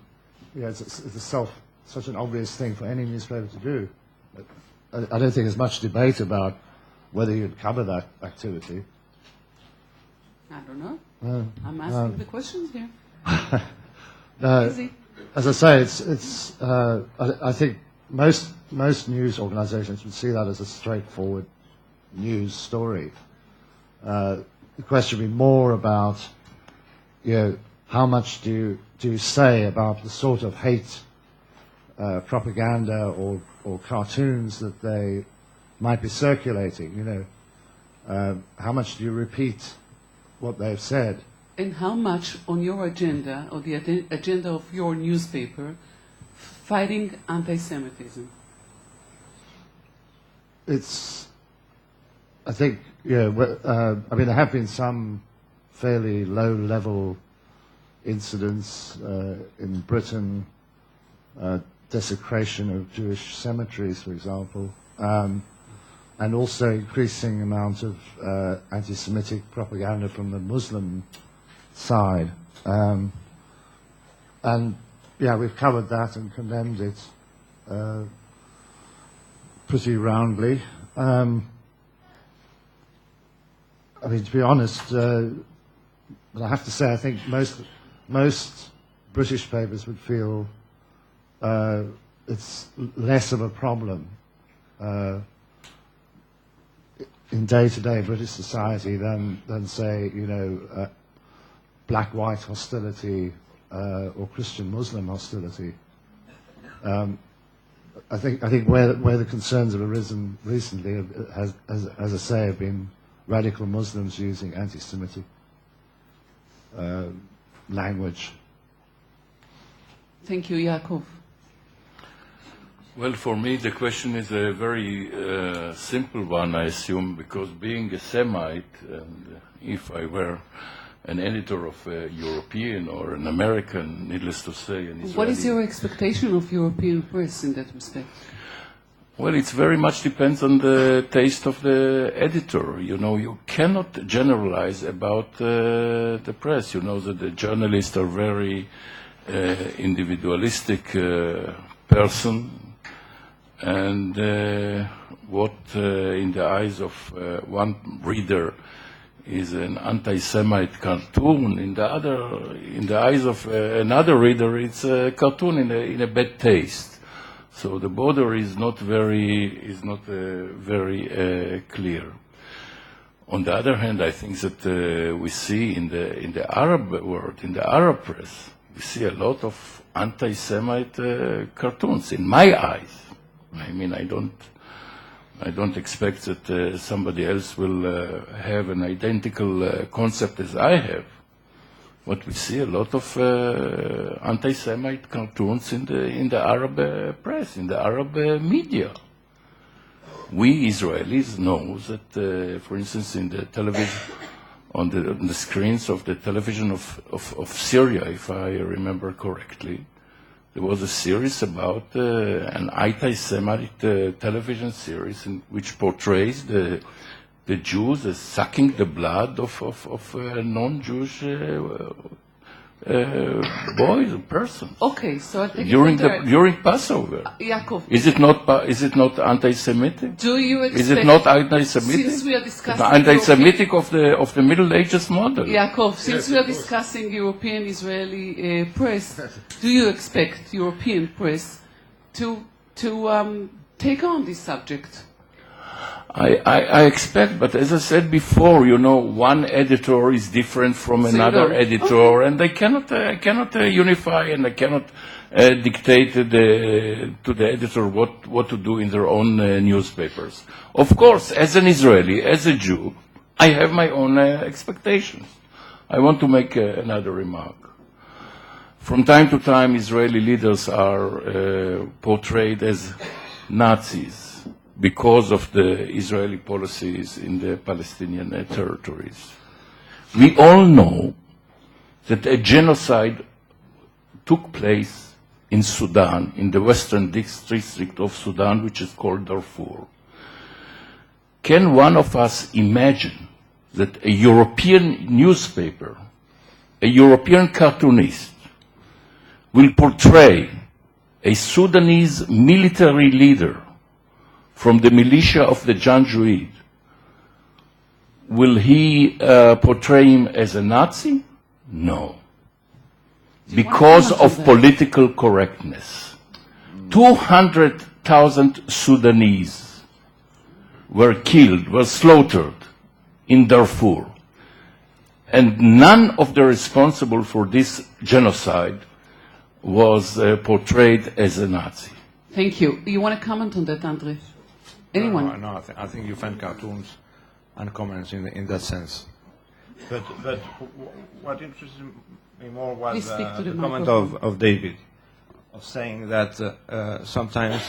It's such an obvious thing for any newspaper to do. I don't think there's much debate about whether you'd cover that activity. I don't know. I'm asking the questions here. Easy. As I say, I think most news organizations would see that as a straightforward news story. The question would be more about, how much do you say about the sort of hate propaganda or cartoons that they might be circulating, how much do you repeat what they've said? And how much on your agenda, or the agenda of your newspaper, fighting anti-Semitism? I think, there have been some fairly low-level incidents in Britain, desecration of Jewish cemeteries, for example, and also increasing amount of anti-Semitic propaganda from the Muslim side. We've covered that and condemned it pretty roundly. To be honest, but I have to say, I think most British papers would feel it's less of a problem in day-to-day British society than say, black-white hostility or Christian-Muslim hostility. I think where the concerns have arisen recently, as I say, have been radical Muslims using anti-Semitic language. Thank you, Yaakov. Well, for me, the question is a very simple one, I assume, because being a Semite, and if I were an editor of a European or an American, needless to say, an Israeli... What is your expectation of European press in that respect? Well, it very much depends on the taste of the editor. You cannot generalize about the press. You know that the journalists are very individualistic person, and what in the eyes of one reader is an anti-Semite cartoon. In the eyes of another reader, it's a cartoon in a bad taste. So the border is not very clear. On the other hand, I think that we see in the Arab world, in the Arab press, we see a lot of anti-Semite cartoons. In my eyes, I mean, I don't expect that somebody else will have an identical concept as I have. But we see a lot of anti-Semite cartoons in the Arab press, in the Arab media. We Israelis know that, for instance, in the television, on the screens of the television of Syria, if I remember correctly, there was a series about an anti-Semite television series which portrays the Jews as sucking the blood of non-Jewish boys and persons. Okay, so I think during Passover. Yaakov, Is it not anti-Semitic? do you expect? Is it not anti-Semitic? Since we are discussing Anti-Semitic of the Middle Ages model. Yaakov, since we are discussing European Israeli press, do you expect European press to take on this subject? I expect, but as I said before, one editor is different from another editor, and I cannot unify, and I cannot dictate to the editor what to do in their own newspapers. Of course, as an Israeli, as a Jew, I have my own expectations. I want to make another remark. From time to time, Israeli leaders are portrayed as Nazis because of the Israeli policies in the Palestinian territories. We all know that a genocide took place in Sudan, in the western district of Sudan, which is called Darfur. Can one of us imagine that a European newspaper, a European cartoonist, will portray a Sudanese military leader from the militia of the Janjaweed? Will he portray him as a Nazi? No. Because of political correctness. 200,000 Sudanese were killed, were slaughtered in Darfur. And none of the responsible for this genocide was portrayed as a Nazi. Thank you. You want to comment on that, Andre? Anyone? No, I think you find cartoons and comments in that sense. But what interested me more was the comment of David, of saying that sometimes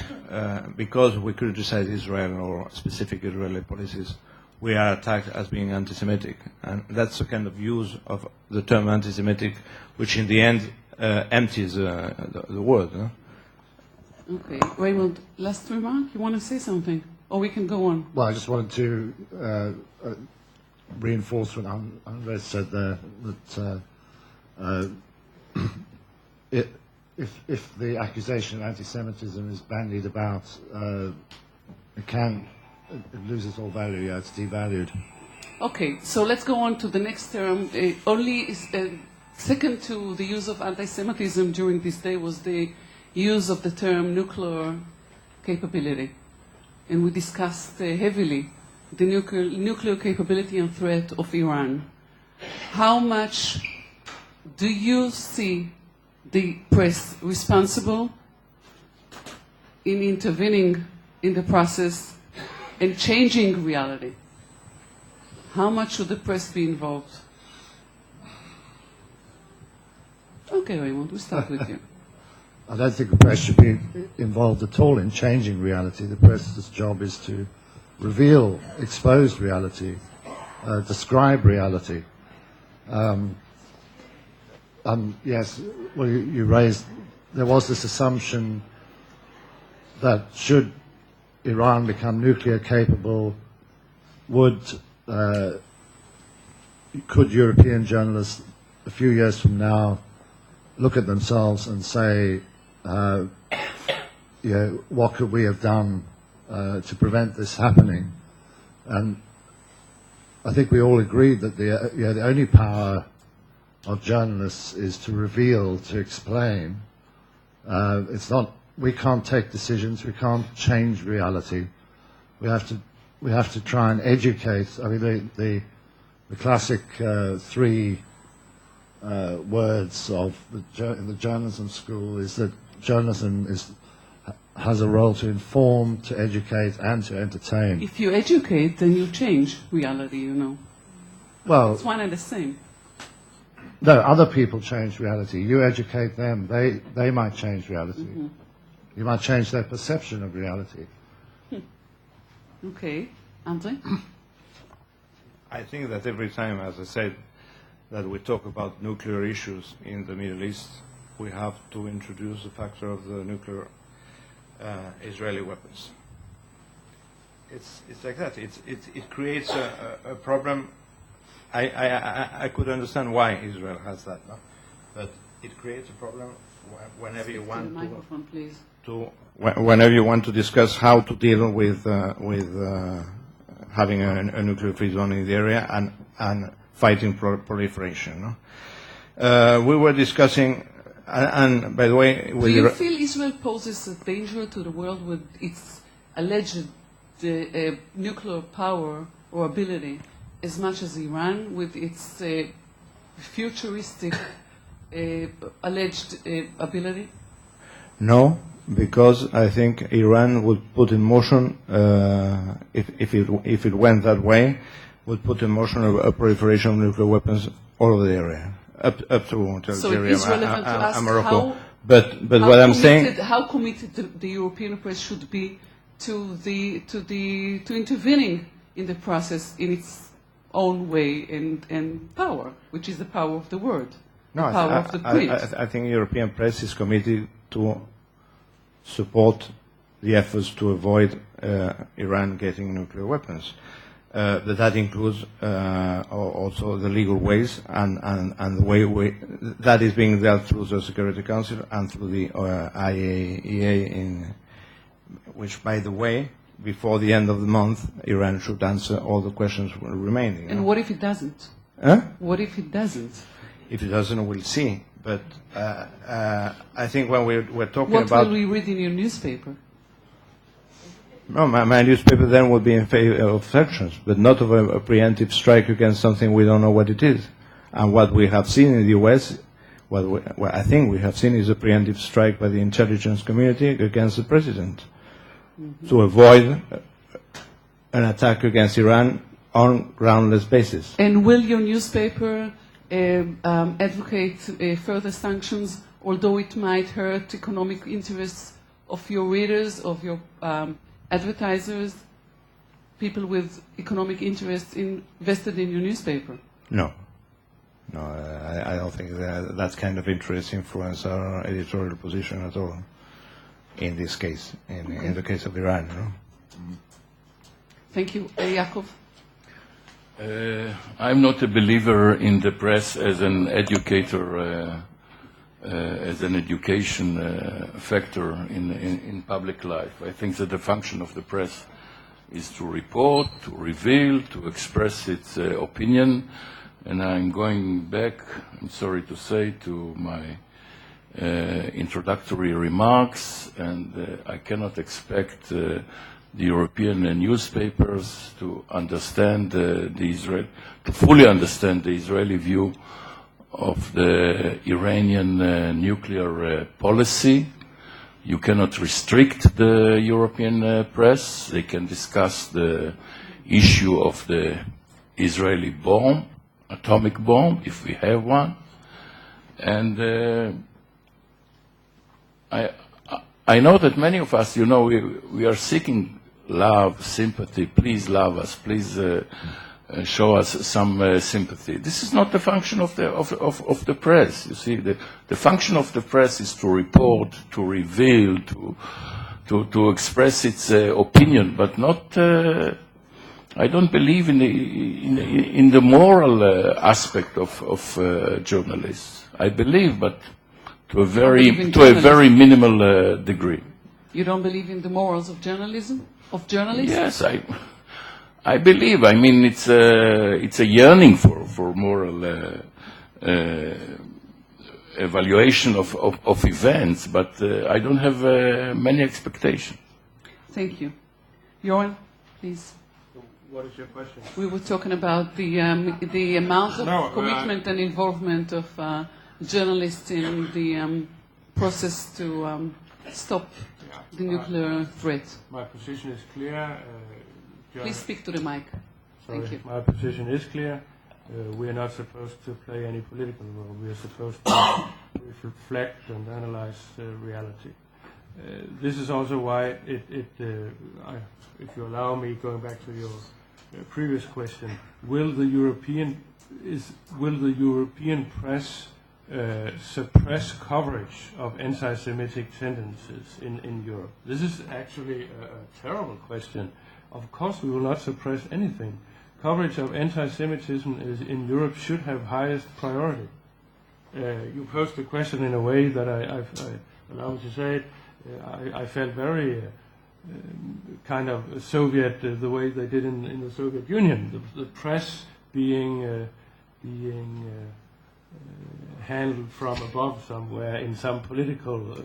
because we criticize Israel or specific Israeli policies, we are attacked as being anti-Semitic. And that's a kind of use of the term anti-Semitic, which in the end empties the word. Huh? Okay. Raymond, last remark? You want to say something? Or we can go on? Well, I just wanted to reinforce what Andres said there, that if the accusation of anti-Semitism is bandied about, it loses all value, it's devalued. Okay, so let's go on to the next term. Second to the use of anti-Semitism during this day was the use of the term nuclear capability. And we discussed heavily the nuclear capability and threat of Iran. How much do you see the press responsible in intervening in the process and changing reality? How much should the press be involved? Okay, Raymond, we'll start with you. I don't think the press should be involved at all in changing reality. The press's job is to reveal, expose reality, describe reality. Yes, well, you raised, there was this assumption that should Iran become nuclear capable, could European journalists a few years from now look at themselves and say, what could we have done to prevent this happening? And I think we all agreed that the only power of journalists is to reveal, to explain. It's not. We can't take decisions. We can't change reality. We have to try and educate. I mean, the classic three words in the journalism school is that journalism has a role to inform, to educate, and to entertain. If you educate, then you change reality, you know. Well, It's one and the same. no, other people change reality. You educate them. They might change reality. Mm-hmm. You might change their perception of reality. Okay. Andre? I think that every time, as I said, that we talk about nuclear issues in the Middle East, we have to introduce the factor of the nuclear Israeli weapons. It's like that. It creates a problem. I could understand why Israel has that, no? But it creates a problem whenever you want the microphone, please. Whenever you want to discuss how to deal with having a nuclear-free zone in the area and fighting proliferation. No? We were discussing, and by the way, do you feel Israel poses a danger to the world with its alleged nuclear power or ability, as much as Iran with its futuristic alleged ability? No, because I think Iran would put in motion, if it went that way, would put in motion a proliferation of nuclear weapons all over the area, up to Algeria and Morocco. But what I'm saying, how committed the European press should be to intervening in the process in its own way and power, which is the power of the word, the power of the print. I think European press is committed to support the efforts to avoid Iran getting nuclear weapons. But that includes also the legal ways and the way that is being dealt through the Security Council and through the IAEA, which, by the way, before the end of the month, Iran should answer all the questions remaining. And what if it doesn't? What if it doesn't? If it doesn't, we'll see. But I think when we're talking about... What will we read in your newspaper? No, my newspaper then would be in favor of sanctions, but not of a preemptive strike against something we don't know what it is. And what we have seen in the U.S., what I think we have seen is a preemptive strike by the intelligence community against the president to avoid an attack against Iran on groundless basis. And will your newspaper advocate further sanctions, although it might hurt economic interests of your readers, of your advertisers, people with economic interests invested in your newspaper? No. No, I don't think that kind of interest influence our editorial position at all in this case, in the case of Iran. No? Thank you. Yaakov? I'm not a believer in the press as an educator, as an education factor in public life. I think that the function of the press is to report, to reveal, to express its opinion. And I'm going back, I'm sorry to say, to my introductory remarks, and I cannot expect the European newspapers to understand to fully understand the Israeli view of the Iranian nuclear policy. You cannot restrict the European press. They can discuss the issue of the Israeli bomb, atomic bomb, if we have one. And I know that many of us, you know, we are seeking love, sympathy. Please love us. Please show us some sympathy. This is not the function of the press. You see, the function of the press is to report, to reveal, to express its opinion, but not. I don't believe in the moral aspect of journalists. I believe, but to a very minimal degree. You don't believe in the morals of journalism? Of journalists? Yes, I believe. I mean, it's a yearning for moral evaluation of events, but I don't have many expectations. Thank you. Johan, please. What is your question? We were talking about the amount of commitment and involvement of journalists in the process to stop the nuclear threat. My position is clear. Please speak to the mic. Sorry, Thank you. my position is clear. We are not supposed to play any political role. We are supposed to reflect and analyze reality. This is also why if you allow me, going back to your previous question, will the European press suppress coverage of anti-Semitic tendencies in Europe? This is actually a terrible question. Of course, we will not suppress anything. Coverage of anti-Semitism in Europe should have highest priority. You posed the question in a way that I allow me to say it. I felt very kind of Soviet, the way they did in the Soviet Union. The press being handled from above somewhere in some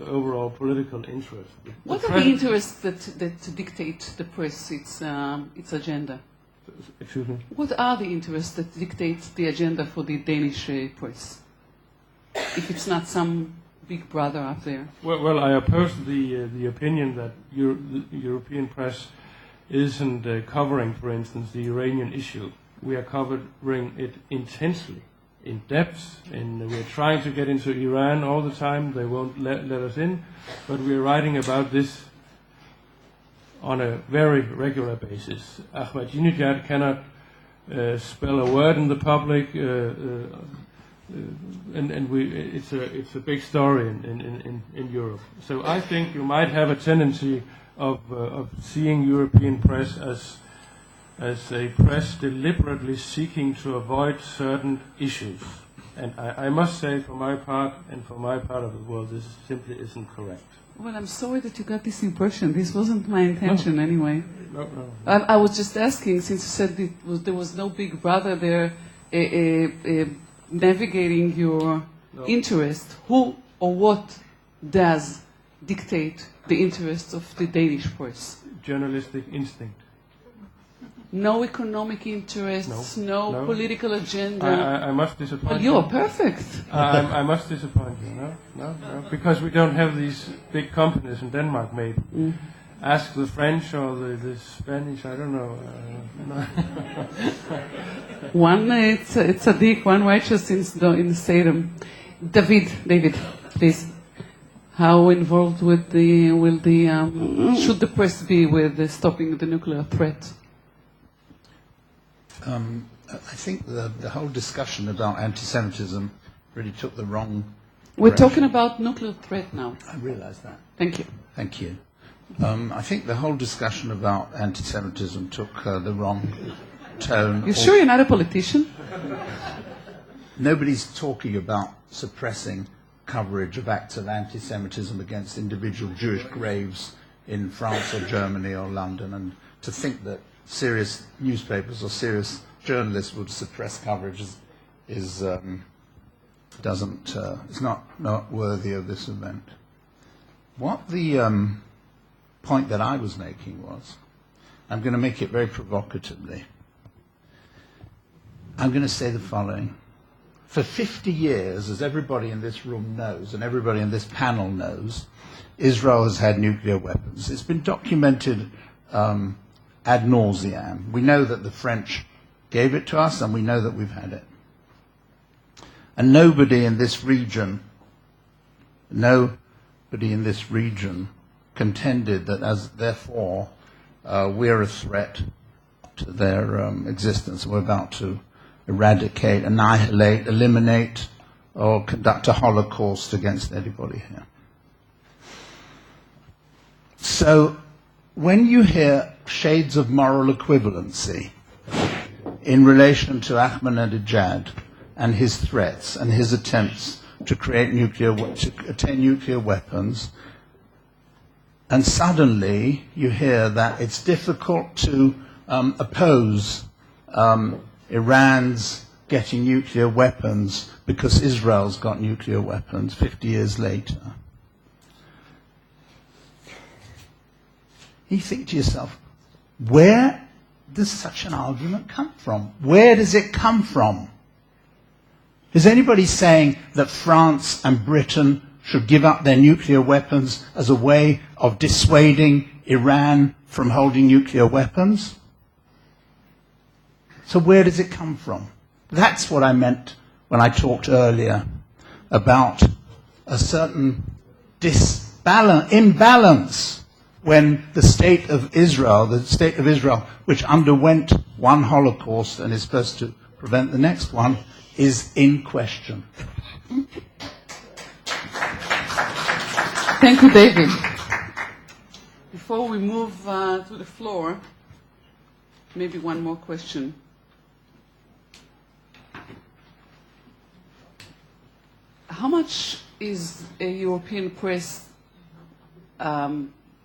overall political interest. What are the interests that dictate the press its agenda? Excuse me? What are the interests that dictate the agenda for the Danish press? If it's not some big brother up there. Well, I oppose the opinion that the European press isn't covering, for instance, the Iranian issue. We are covering it intensely, in depth, and we're trying to get into Iran all the time. They won't let us in, but we're writing about this on a very regular basis. Ahmadinejad cannot spell a word in the public, and it's a big story in Europe. So I think you might have a tendency of seeing European press as a press deliberately seeking to avoid certain issues. And I must say, for my part and for my part of the world, this simply isn't correct. Well, I'm sorry that you got this impression. This wasn't my intention anyway. No. I was just asking, since you said there was no big brother there navigating your interest, who or what does dictate the interests of the Danish press? Journalistic instinct. No economic interests, no political agenda. I must disappoint well, you. You're perfect. I must disappoint you. No, because we don't have these big companies in Denmark, maybe. Ask the French or the Spanish, I don't know. One it's tzaddik, one righteous in the Seder. David, please. How involved should the press be with stopping the nuclear threat? I think the whole discussion about anti-Semitism really took the wrong We're direction. talking about nuclear threat now. I realise that. Thank you. Thank you. I think the whole discussion about anti-Semitism took the wrong tone. You sure you're not a politician? Nobody's talking about suppressing coverage of acts of anti-Semitism against individual Jewish graves in France or Germany or London, and to think that serious newspapers or serious journalists would suppress coverage is not worthy of this event. What the point that I was making was, I'm going to make it very provocatively. I'm going to say the following. For 50 years, as everybody in this room knows, and everybody in this panel knows, Israel has had nuclear weapons. It's been documented ad nauseam. We know that the French gave it to us, and we know that we've had it. And nobody in this region contended that therefore we're a threat to their existence. We're about to eradicate, annihilate, eliminate, or conduct a Holocaust against anybody here. So when you hear shades of moral equivalency in relation to Ahmadinejad and his threats and his attempts to attain nuclear weapons, and suddenly you hear that it's difficult to oppose Iran's getting nuclear weapons because Israel's got nuclear weapons 50 years later. You think to yourself, where does such an argument come from? Where does it come from? Is anybody saying that France and Britain should give up their nuclear weapons as a way of dissuading Iran from holding nuclear weapons? So where does it come from? That's what I meant when I talked earlier about a certain imbalance when the state of Israel, which underwent one Holocaust and is supposed to prevent the next one, is in question. Thank you, David. Before we move to the floor, maybe one more question. How much is a European press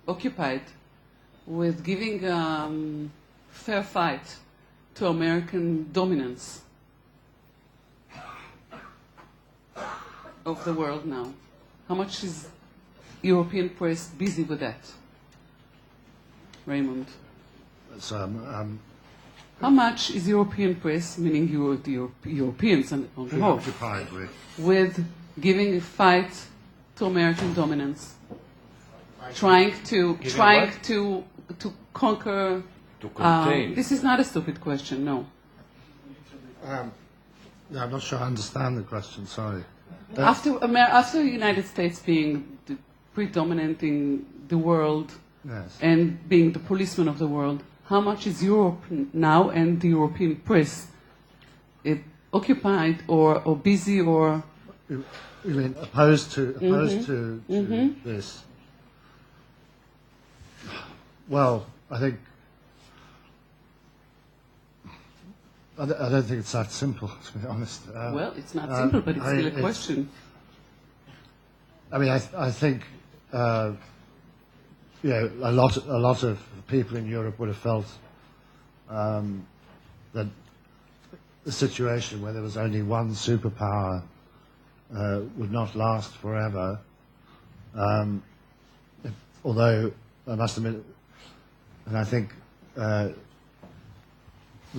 occupied with giving fair fight to American dominance of the world now? How much is European press busy with that? Raymond. How much is European press, meaning Europeans on the whole, Preoccupied with giving a fight to American dominance, trying to conquer? To contain. This is not a stupid question. No. No, I'm not sure I understand the question, sorry. After the United States being the predominant in the world, Yes. and being the policeman of the world, how much is Europe now and the European press occupied or busy or? You mean opposed to this? Well, I think I don't think it's that simple, to be honest. Well, it's not simple, but it's still a question. I mean, I think a lot of people in Europe would have felt that the situation where there was only one superpower would not last forever. Although I must admit, and I think the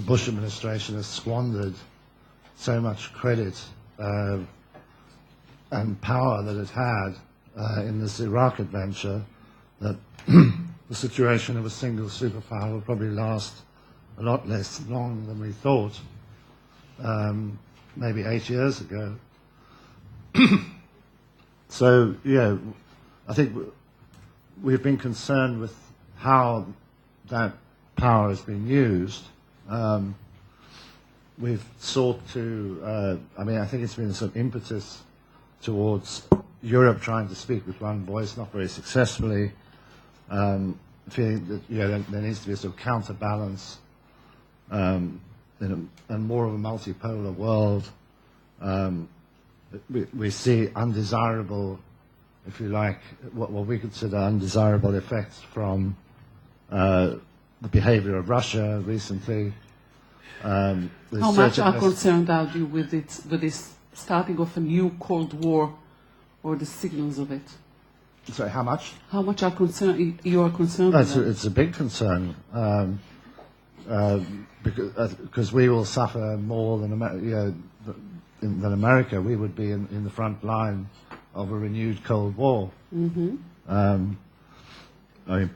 Bush administration has squandered so much credit and power that it had in this Iraq adventure that the situation of a single superpower will probably last a lot less long than we thought, maybe 8 years ago. So, yeah, I think we've been concerned with how that power has been used. We've sought to, I think it's been some impetus towards Europe trying to speak with one voice, not very successfully, feeling that there needs to be a sort of counterbalance in a more of a multipolar world. We see undesirable, if you like, what we consider undesirable effects from the behavior of Russia recently. How much are concerned are you with this starting of a new Cold War or the signals of it? Sorry, how much? How much are you are concerned with that? It's a big concern because we will suffer more than America. We would be in the front line of a renewed Cold War. Mm-hmm. I mean, in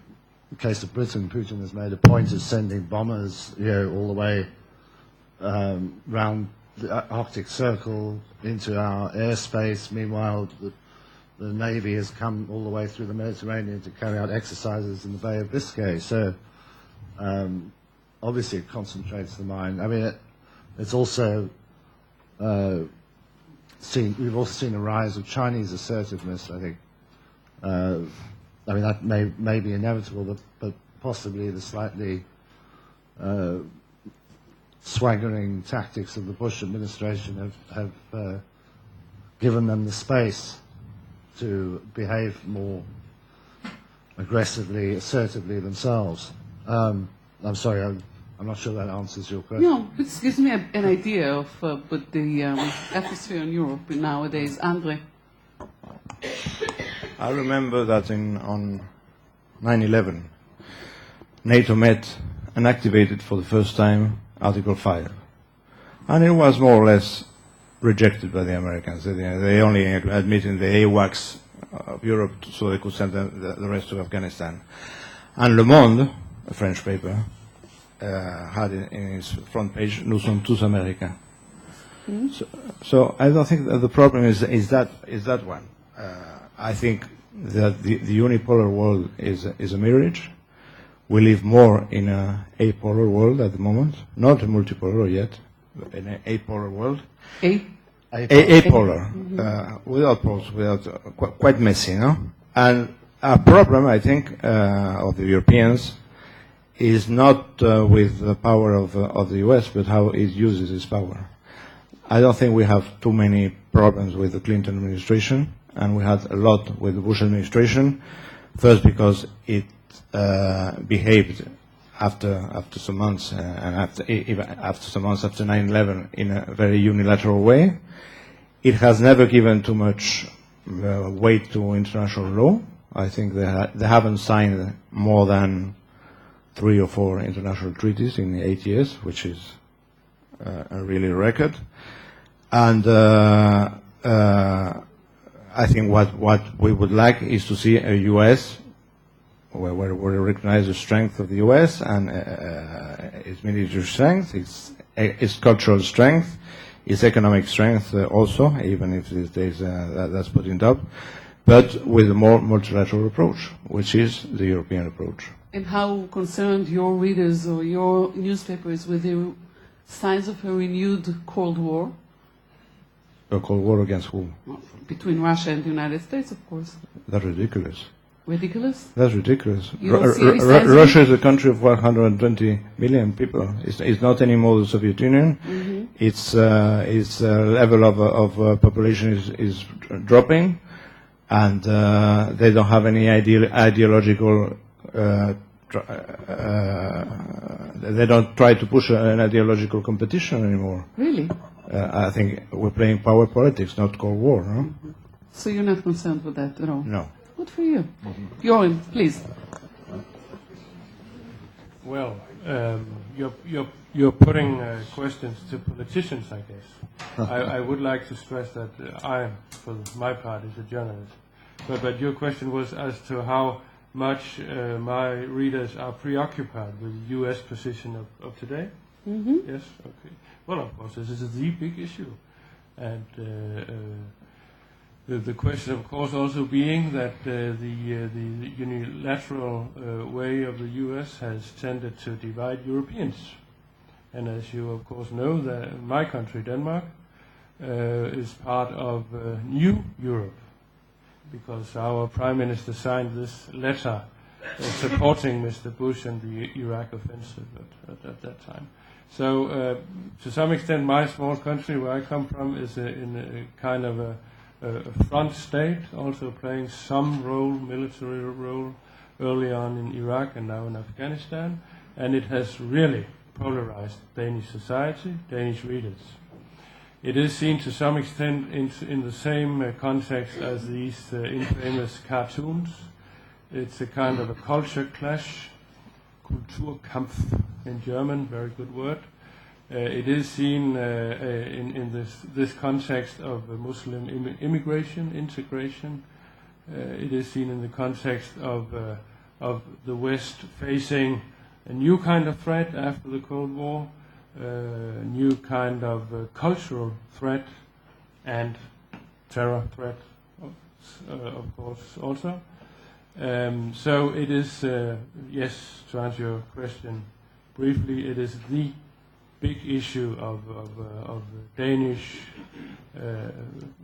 the case of Britain, Putin has made a point of sending bombers, all the way round the Arctic Circle into our airspace. Meanwhile, the Navy has come all the way through the Mediterranean to carry out exercises in the Bay of Biscay. So, obviously, it concentrates the mind. I mean, it's also we've also seen a rise of Chinese assertiveness, I think. I mean, that may be inevitable, but possibly the slightly swaggering tactics of the Bush administration have given them the space to behave more aggressively, assertively themselves. I'm sorry, I'm not sure that answers your question. No, this gives me an idea of what the atmosphere in Europe nowadays. Andre? I remember that on 9/11, NATO met and activated for the first time Article 5. And it was more or less rejected by the Americans. They only admitted the AWACS of Europe so they could send the rest to Afghanistan. And Le Monde, a French paper, had in its front page, "Nous sommes tous Américains." So I don't think that the problem is that one. I think that the unipolar world is a mirage. We live more in an apolar world at the moment, not a multipolar yet, but in an apolar world. Apolar, without poles, quite messy, no? And a problem, I think, of the Europeans is not with the power of the US, but how it uses its power. I don't think we have too many problems with the Clinton administration, and we had a lot with the Bush administration. First, because it behaved after some months, and after some months after 9/11, in a very unilateral way. It has never given too much weight to international law. I think they haven't signed more than 3 or 4 international treaties in 8 years, which is a really record. And I think what we would like is to see a U.S. where we recognize the strength of the U.S. and its military strength, its cultural strength, its economic strength also, even if these days that's put in doubt, but with a more multilateral approach, which is the European approach. And how concerned your readers or your newspapers with the signs of a renewed Cold War? A Cold War against whom? Between Russia and the United States, of course. That's ridiculous. Ridiculous? That's ridiculous. You don't see any signs of Russia is a country of 120 million people. It's not anymore the Soviet Union. Mm-hmm. Its level of population is dropping, and they don't have any ideological. They don't try to push an ideological competition anymore. Really? I think we're playing power politics, not Cold War. No? Mm-hmm. So you're not concerned with that at all? No. Good for you. Jorin, please. Well, you're putting questions to politicians, I guess. I would like to stress that I, for my part, is a journalist. But your question was as to how much my readers are preoccupied with the U.S. position of today. Mm-hmm. Yes. Okay. Well, of course, this is the big issue, and the question, of course, also being that the unilateral way of the U.S. has tended to divide Europeans. And as you, of course, know, that my country, Denmark, is part of New Europe, because our Prime Minister signed this letter supporting Mr. Bush and the Iraq offensive at that time. So, to some extent, my small country, where I come from, is in a kind of a front state, also playing some role, military role, early on in Iraq and now in Afghanistan, and it has really polarized Danish society, Danish readers. It is seen to some extent in the same context as these infamous cartoons. It's a kind of a culture clash, Kulturkampf in German, very good word. It is seen in this context of Muslim immigration, integration. It is seen in the context of the West facing a new kind of threat after the Cold War, a new kind of cultural threat and terror threat, of course, also. So it is, yes, to answer your question briefly, it is the big issue of the Danish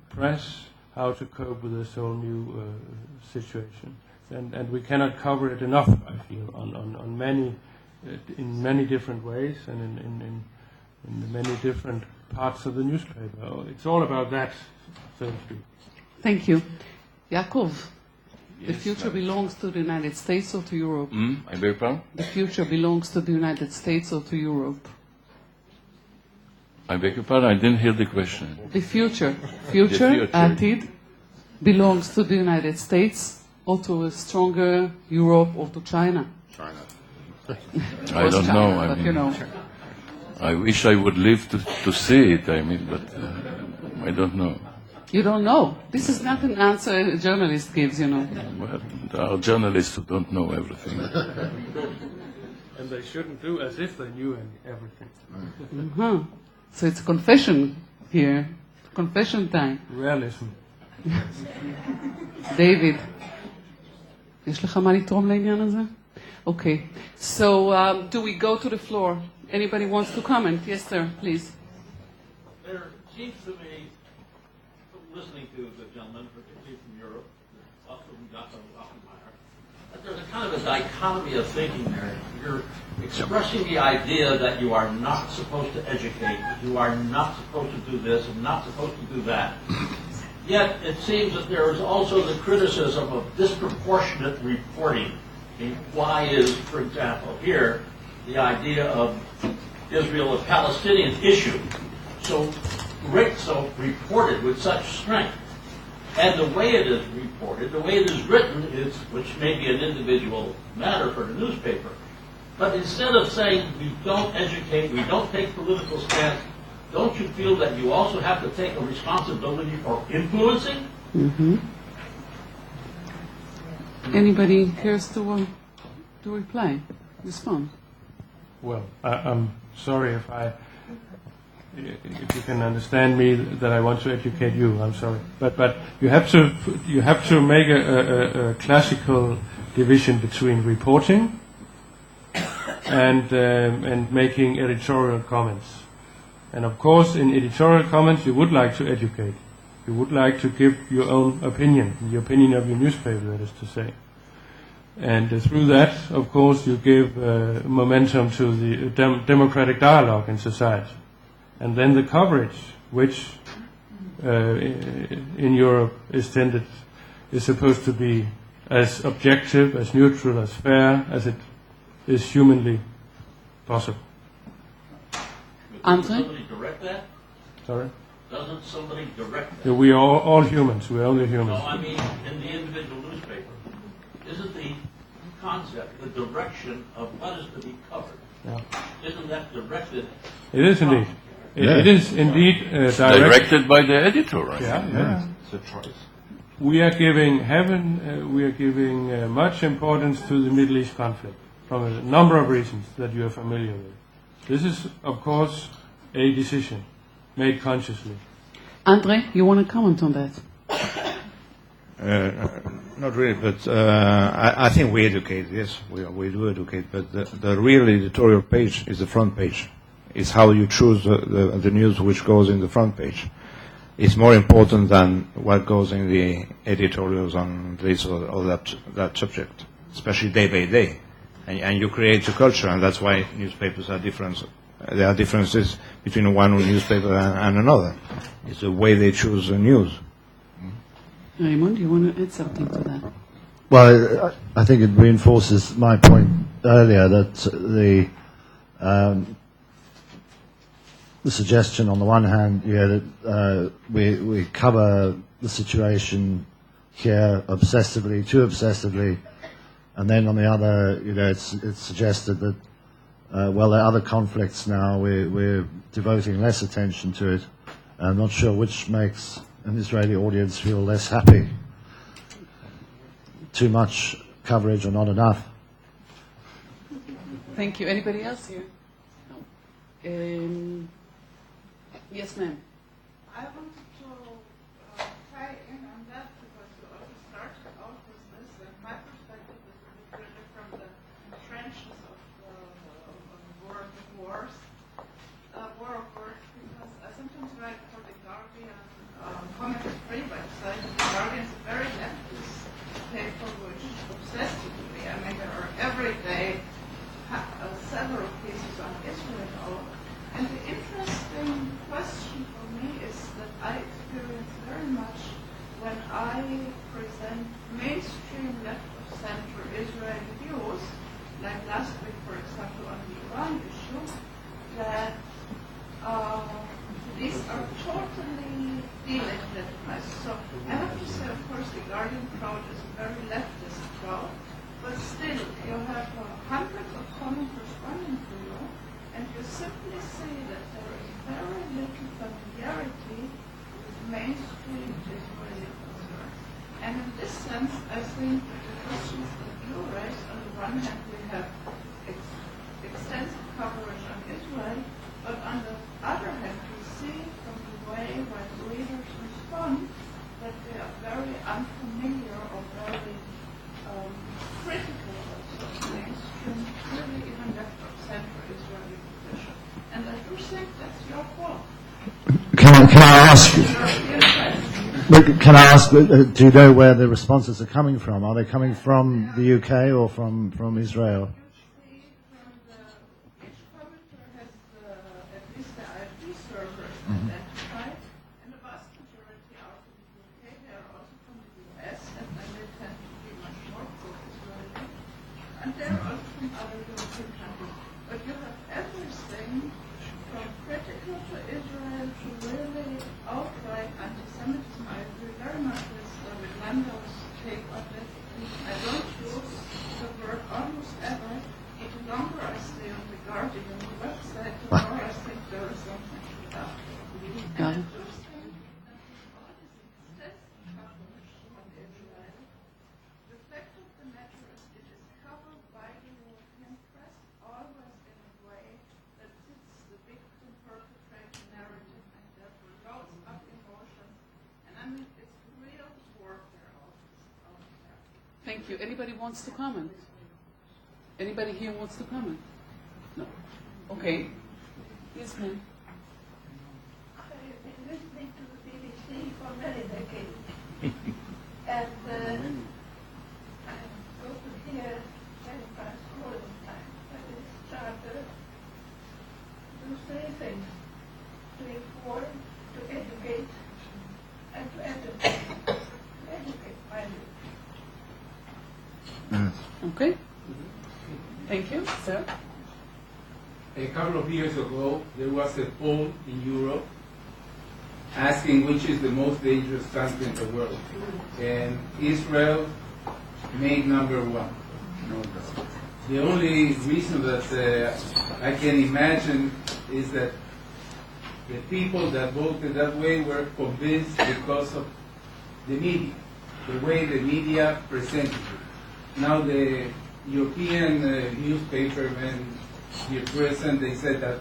press, how to cope with this whole new situation. And we cannot cover it enough, I feel, on many, in many different ways and in many different parts of the newspaper. It's all about that, so to speak. Thank you. Yaakov, The future belongs to the United States or to Europe? I beg your pardon? The future belongs to the United States or to Europe? I beg your pardon, I didn't hear the question. The future, העתיד, belongs to the United States or to a stronger Europe or to China? I don't know. I But mean, you know. I wish I would live to see it, I mean, but I don't know. You don't know. This is not an answer a journalist gives, you know. Well, there are journalists who don't know everything. And they shouldn't do as if they knew everything. Uh-huh. So it's confession here. Confession time. Realism. David, יש לך מה לתרום לעניין הזה? Okay. So do we go to the floor? Anybody wants to comment? Yes, sir, please. There seems to me, listening to the gentleman, particularly from Europe, also from Offenmeyer, that there's a kind of a dichotomy of thinking there. You're expressing the idea that you are not supposed to educate, you are not supposed to do this, and not supposed to do that. Yet it seems that there is also the criticism of disproportionate reporting. Why is, for example, here, the idea of Israel a Palestinian issue so reported with such strength? And the way it is reported, the way it is written, is, which may be an individual matter for the newspaper, but instead of saying we don't educate, we don't take political stance, don't you feel that you also have to take a responsibility for influencing? Mm-hmm. Anybody cares to reply, respond? Well, I'm sorry if you can understand me that I want to educate you. I'm sorry, but you have to make a classical division between reporting and making editorial comments. And of course, in editorial comments, you would like to educate. You would like to give your own opinion, the opinion of your newspaper, that is to say. And through that, of course, you give momentum to the democratic dialogue in society. And then the coverage, which in Europe is supposed to be as objective, as neutral, as fair as it is humanly possible. Doesn't somebody direct that? Sorry? Doesn't somebody direct that? We are all humans. We are only humans. No, I mean in the individual newspaper. Isn't the concept, the direction of what is to be covered, isn't that directed? It is indeed. It is indeed directed by the editor, right? Yeah. It's a choice. We are giving much importance to the Middle East conflict from a number of reasons that you are familiar with. This is, of course, a decision made consciously. Andre, you want to comment on that? Not really, but I think we educate, yes, we do educate, but the real editorial page is the front page. It's how you choose the news which goes in the front page. It's more important than what goes in the editorials on this or that subject, especially day by day. And you create a culture, and that's why newspapers are different. There are differences between one newspaper and another. It's the way they choose the news. Raymond, you want to add something to that? Well, I think it reinforces my point earlier that the suggestion on the one hand, that we cover the situation here obsessively, too obsessively, and then on the other, it's suggested that well, there are other conflicts now. We're devoting less attention to it. I'm not sure which makes an Israeli audience feel less happy. Too much coverage or not enough. Thank you. Anybody else here? No. Yes, ma'am. I wanted to tie in on that because you also started out with this, and my perspective is a bit different from the trenches of world wars, war of words, because I sometimes write for the Guardian comment-free website. The Guardian is a very leftist paper which obsessively, I mean, there are every day several pieces on Israel. And the interesting question for me is that I experience very much when I present mainstream on the Iran issue, that these are totally delegitimized. So I have to say, of course, the Guardian crowd is a very leftist crowd, but still, you have hundreds of commenters responding to you, and you simply say that there is very little familiarity with mainstream Israeli concerns. And in this sense, I think the questions that you raise, on the one hand, we have extensive coverage on Israel, but on the other hand, we see from the way when readers respond that they are very unfamiliar or very critical of mainstream, really even left of center Israeli position. And I do think that's your fault. Can I ask, do you know where the responses are coming from? Are they coming from the UK or from Israel? Each commenter has at least the IP servers identified, and the vast majority are from the UK. They are also from the US, and they tend to be much more pro-Israeli. And they're also from other European countries. But you have everything from critical to Israel to really outright anti-Semitism. I agree very much with Landau's take on this. I don't use the word almost ever. The longer I stay on the Guardian website, the more I think there is something to that. And I do think that with all this extensive coverage on Israel, the fact of the matter is it is covered by the European press always in a way that fits the victim perpetrator narrative and therefore loads up emotions. And I mean, it's real warfare out there. Thank you. Anybody wants to comment? Anybody here wants to comment? No. Okay. Yes, ma'am. I've been listening to the BBC for many decades. And I go to hear many times all the time. But it's charter to say things, to inform, to educate, and to entertain. To educate, mind you. Okay. Thank you, sir. A couple of years ago, there was a poll in Europe asking which is the most dangerous country in the world. And Israel made number one. The only reason that I can imagine is that the people that voted that way were convinced because of the media, the way the media presented it. Now the European newspapermen here present, they said that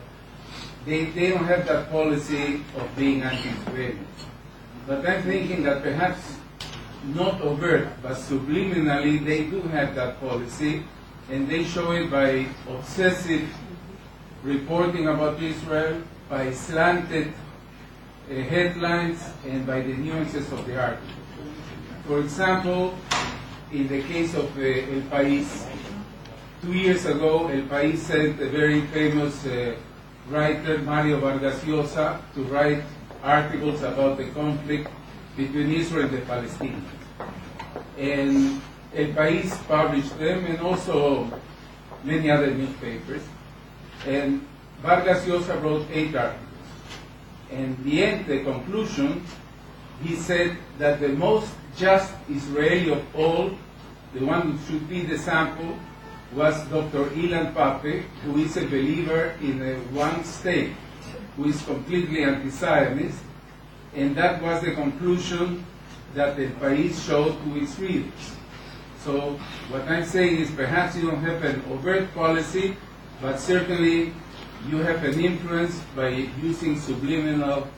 they don't have that policy of being anti-Israeli. But I'm thinking that perhaps not overt, but subliminally they do have that policy, and they show it by obsessive reporting about Israel, by slanted headlines, and by the nuances of the article. For example, in the case of El País, 2 years ago, El País sent a very famous writer, Mario Vargas Llosa, to write articles about the conflict between Israel and the Palestinians. And El País published them, and also many other newspapers. And Vargas Llosa wrote 8 articles. And the end, the conclusion, he said that the most just Israeli of all, the one who should be the sample, was Dr. Ilan Pape, who is a believer in one state, who is completely anti-Zionist, and that was the conclusion that El País showed to its readers. So what I'm saying is perhaps you don't have an overt policy, but certainly you have an influence by using subliminal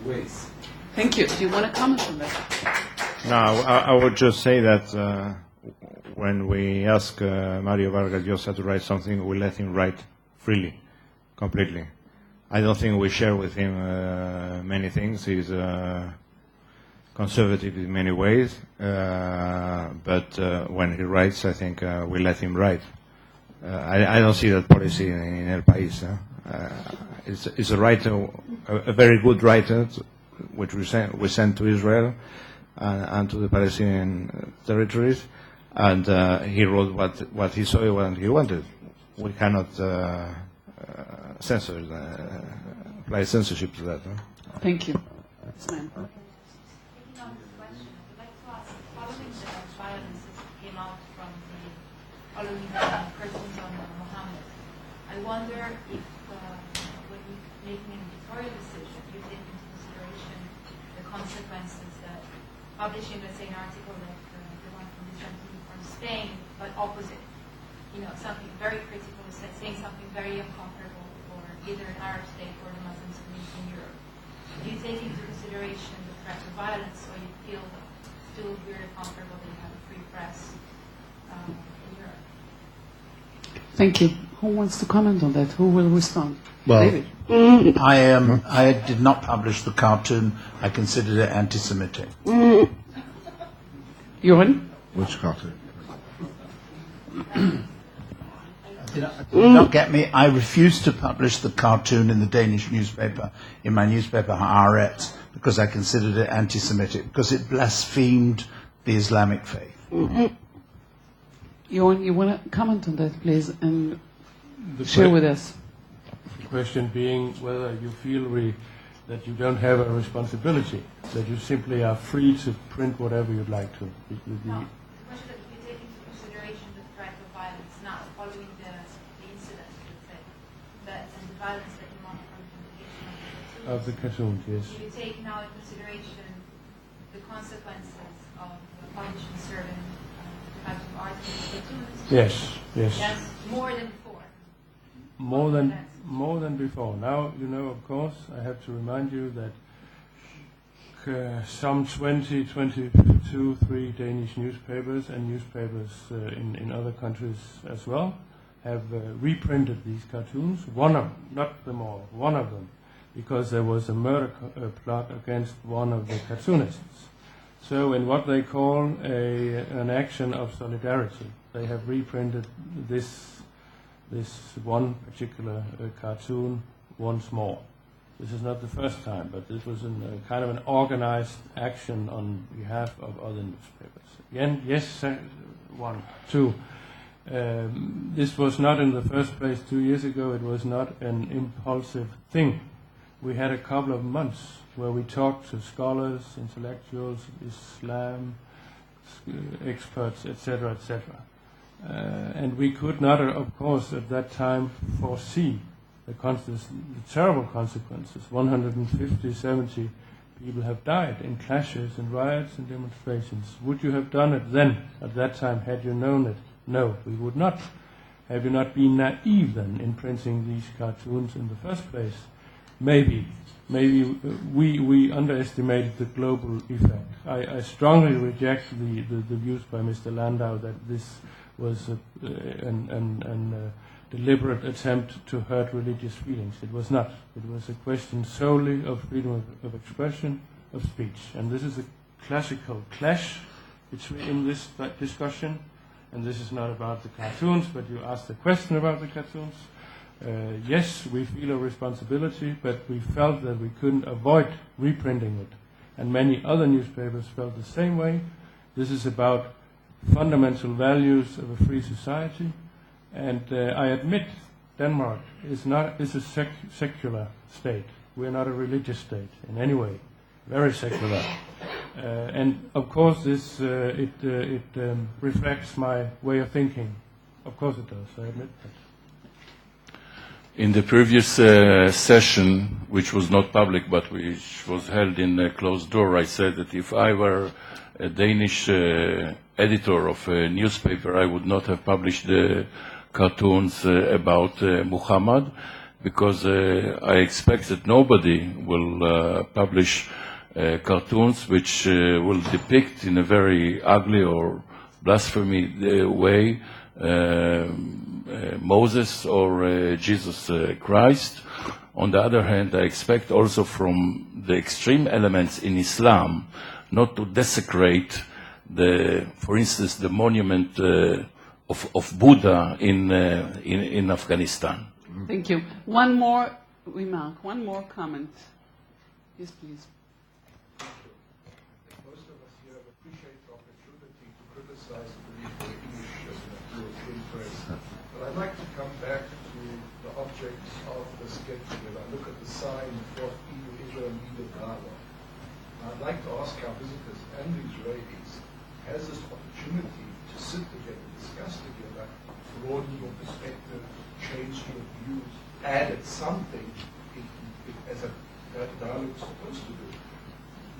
ways. Thank you. Do you want to comment on that? No, I would just say that when we ask Mario Vargas Llosa to write something, we let him write freely, completely. I don't think we share with him many things. He's conservative in many ways, but when he writes, I think we let him write. I don't see that policy in El País. It's a writer, a very good writer, which we send to Israel and to the Palestinian territories, and he wrote what he saw and he wanted. we cannot censor, apply censorship to that. Thank you. Yes, ma'am. Taking on this question, I would like to ask, following the violence that came out from following the cartoons on Muhammad, I wonder if when you're making an editorial decision, you take into consideration the consequences that publishing, let's say, an article like the one from Spain, but opposite, something very critical, saying something very uncomfortable for either an Arab state or the Muslim community in Europe. Do you take into consideration the threat of violence, or you feel still very comfortable that you have a free press in Europe? Thank you. Who wants to comment on that? Who will respond? Well, David. I did not publish the cartoon. I considered it anti-Semitic. Johan? Which cartoon? Did not get me. I refused to publish the cartoon in the Danish newspaper, in my newspaper Haaretz, because I considered it anti-Semitic, because it blasphemed the Islamic faith. Johan, you want to comment on that, please, and share with us? The question being whether you feel that you don't have a responsibility, that you simply are free to print whatever you'd like to. No, the question that you take into consideration the threat of violence now, following the incident, let's say, and the violence that you want from the publication of the cartoons, yes. Do you take now in consideration the consequences of publishing certain types of articles, cartoons? Yes, yes. Yes, more than before. More than before. Now, of course, I have to remind you that some 22, 3 Danish newspapers and newspapers in other countries as well have reprinted these cartoons. One of them, not them all, one of them, because there was a murder plot against one of the cartoonists. So in what they call an action of solidarity, they have reprinted this one particular cartoon once more. This is not the first time, but this was kind of an organized action on behalf of other newspapers. Again, yes, two. This was not in the first place 2 years ago. It was not an impulsive thing. We had a couple of months where we talked to scholars, intellectuals, Islam, experts, etc., etc. And we could not, of course, at that time foresee the terrible consequences. 150, 70 people have died in clashes and riots and demonstrations. Would you have done it then, at that time, had you known it? No, we would not. Have you not been naive then in printing these cartoons in the first place? Maybe we underestimated the global effect. I strongly reject the views by Mr. Landau that this was a deliberate attempt to hurt religious feelings. It was not. It was a question solely of freedom of expression, of speech. And this is a classical clash in this discussion. And this is not about the cartoons, but you asked a question about the cartoons. Yes, we feel a responsibility, but we felt that we couldn't avoid reprinting it. And many other newspapers felt the same way. This is about fundamental values of a free society. And I admit Denmark is a secular state. We're not a religious state in any way. Very secular. And of course this it reflects my way of thinking. Of course it does, I admit that. In the previous session, which was not public but which was held in a closed door, I said that if I were a Danish editor of a newspaper, I would not have published the cartoons about Muhammad, because I expect that nobody will publish cartoons which will depict in a very ugly or blasphemy way Moses or Jesus Christ. On the other hand, I expect also from the extreme elements in Islam not to desecrate for instance, the monument of Buddha in Afghanistan. Thank you. One more remark, one more comment. Yes, please. Most of us here appreciate the opportunity to criticize the English free press. But I'd like to come back to the objects of this get-together. Look at the sign for EU-Israel Leader Dialogue. I'd like to ask our visitors and the Israelis, has this opportunity to sit together, discuss together, broaden your perspective, change your views, added something as a dialogue is supposed to do?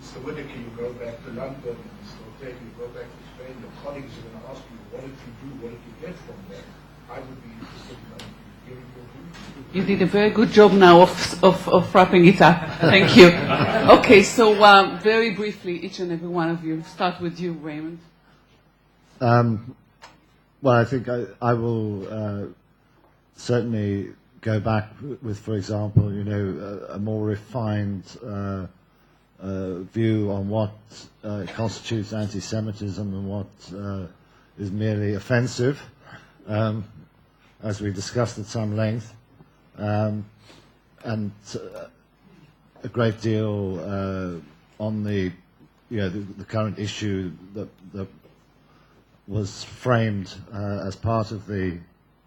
Mr. Whittaker, you go back to London, Mr. Ortega, you go back to Spain, your colleagues are going to ask you, what did you do, what did you get from there? I would be interested in hearing your views. You did a very good job now of wrapping it up. Thank you. Okay, so very briefly, each and every one of you. Start with you, Raymond. Well, I think I will certainly go back with, for example, a more refined view on what constitutes anti-Semitism and what is merely offensive, as we discussed at some length, and a great deal on the current issue that was framed as part of the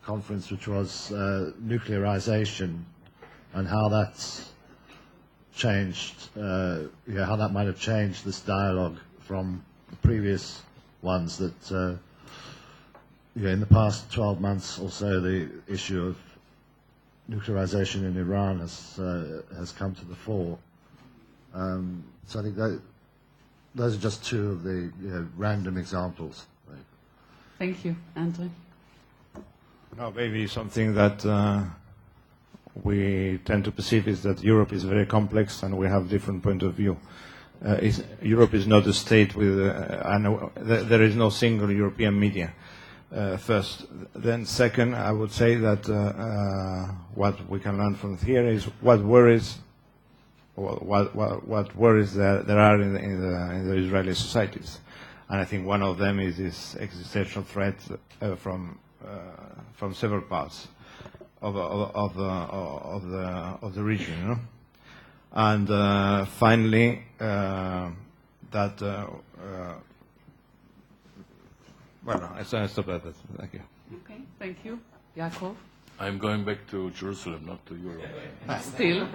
conference, which was nuclearization, and how that's changed, how that might have changed this dialogue from the previous ones that, in the past 12 months or so, the issue of nuclearization in Iran has come to the fore. So I think those are just two of the random examples. Thank you. Andre? No, maybe something that we tend to perceive is that Europe is very complex and we have different point of view. Europe is not a state with, there is no single European media, first. Then second, I would say that what we can learn from here is what worries there are in the Israeli societies. And I think one of them is this existential threat from several parts of the region, And finally, that I stop at that. Thank you. Okay, thank you, Yaakov. I'm going back to Jerusalem, not to Europe. Still.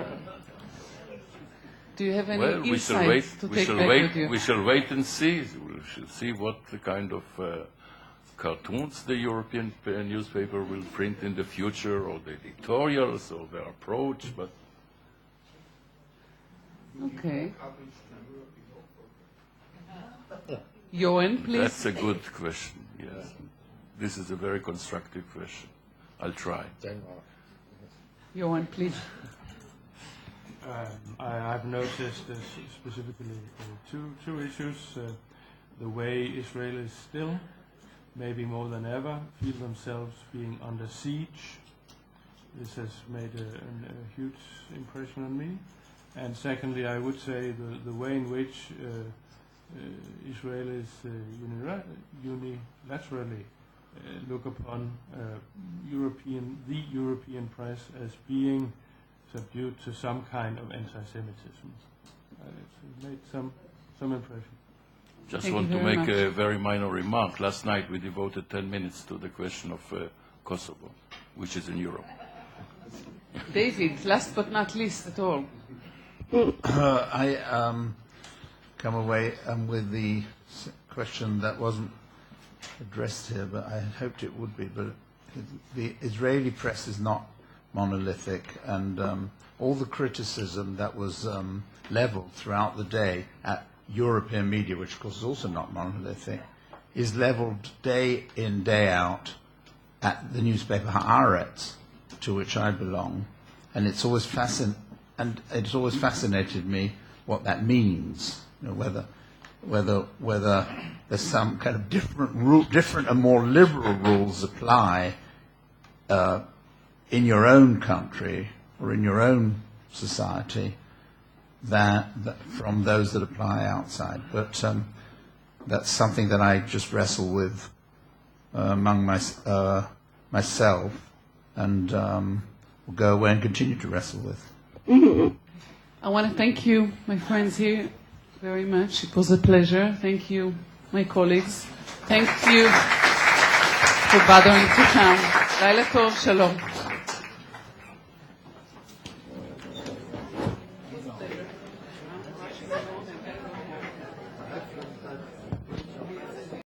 Do you have any insights to take back with you? We shall wait and see. We shall see what the kind of cartoons the European newspaper will print in the future, or the editorials, or their approach. But okay. Johan, please. That's a good question. Yes, this is a very constructive question. I'll try. Johan, please. I've noticed specifically two issues. The way Israelis still, maybe more than ever, feel themselves being under siege. This has made a huge impression on me. And secondly, I would say the way in which Israelis unilaterally look upon the European press as being subdued to some kind of anti-Semitism. It's made some impression. Just want to make a very minor remark. Last night we devoted 10 minutes to the question of Kosovo, which is in Europe. David, last but not least at all. I come away with the question that wasn't addressed here, but I hoped it would be. But the Israeli press is not monolithic, and all the criticism that was leveled throughout the day at European media, which of course is also not monolithic, is leveled day in, day out at the newspaper Haaretz, to which I belong, and it's always fascinated me what that means. Whether there's some kind of different and more liberal rules apply in your own country or in your own society that from those that apply outside. But that's something that I just wrestle with among myself, and will go away and continue to wrestle with. Mm-hmm. I want to thank you, my friends here, very much. It was a pleasure. Thank you, my colleagues. Thank you for bothering to come. לילה טוב, שלום.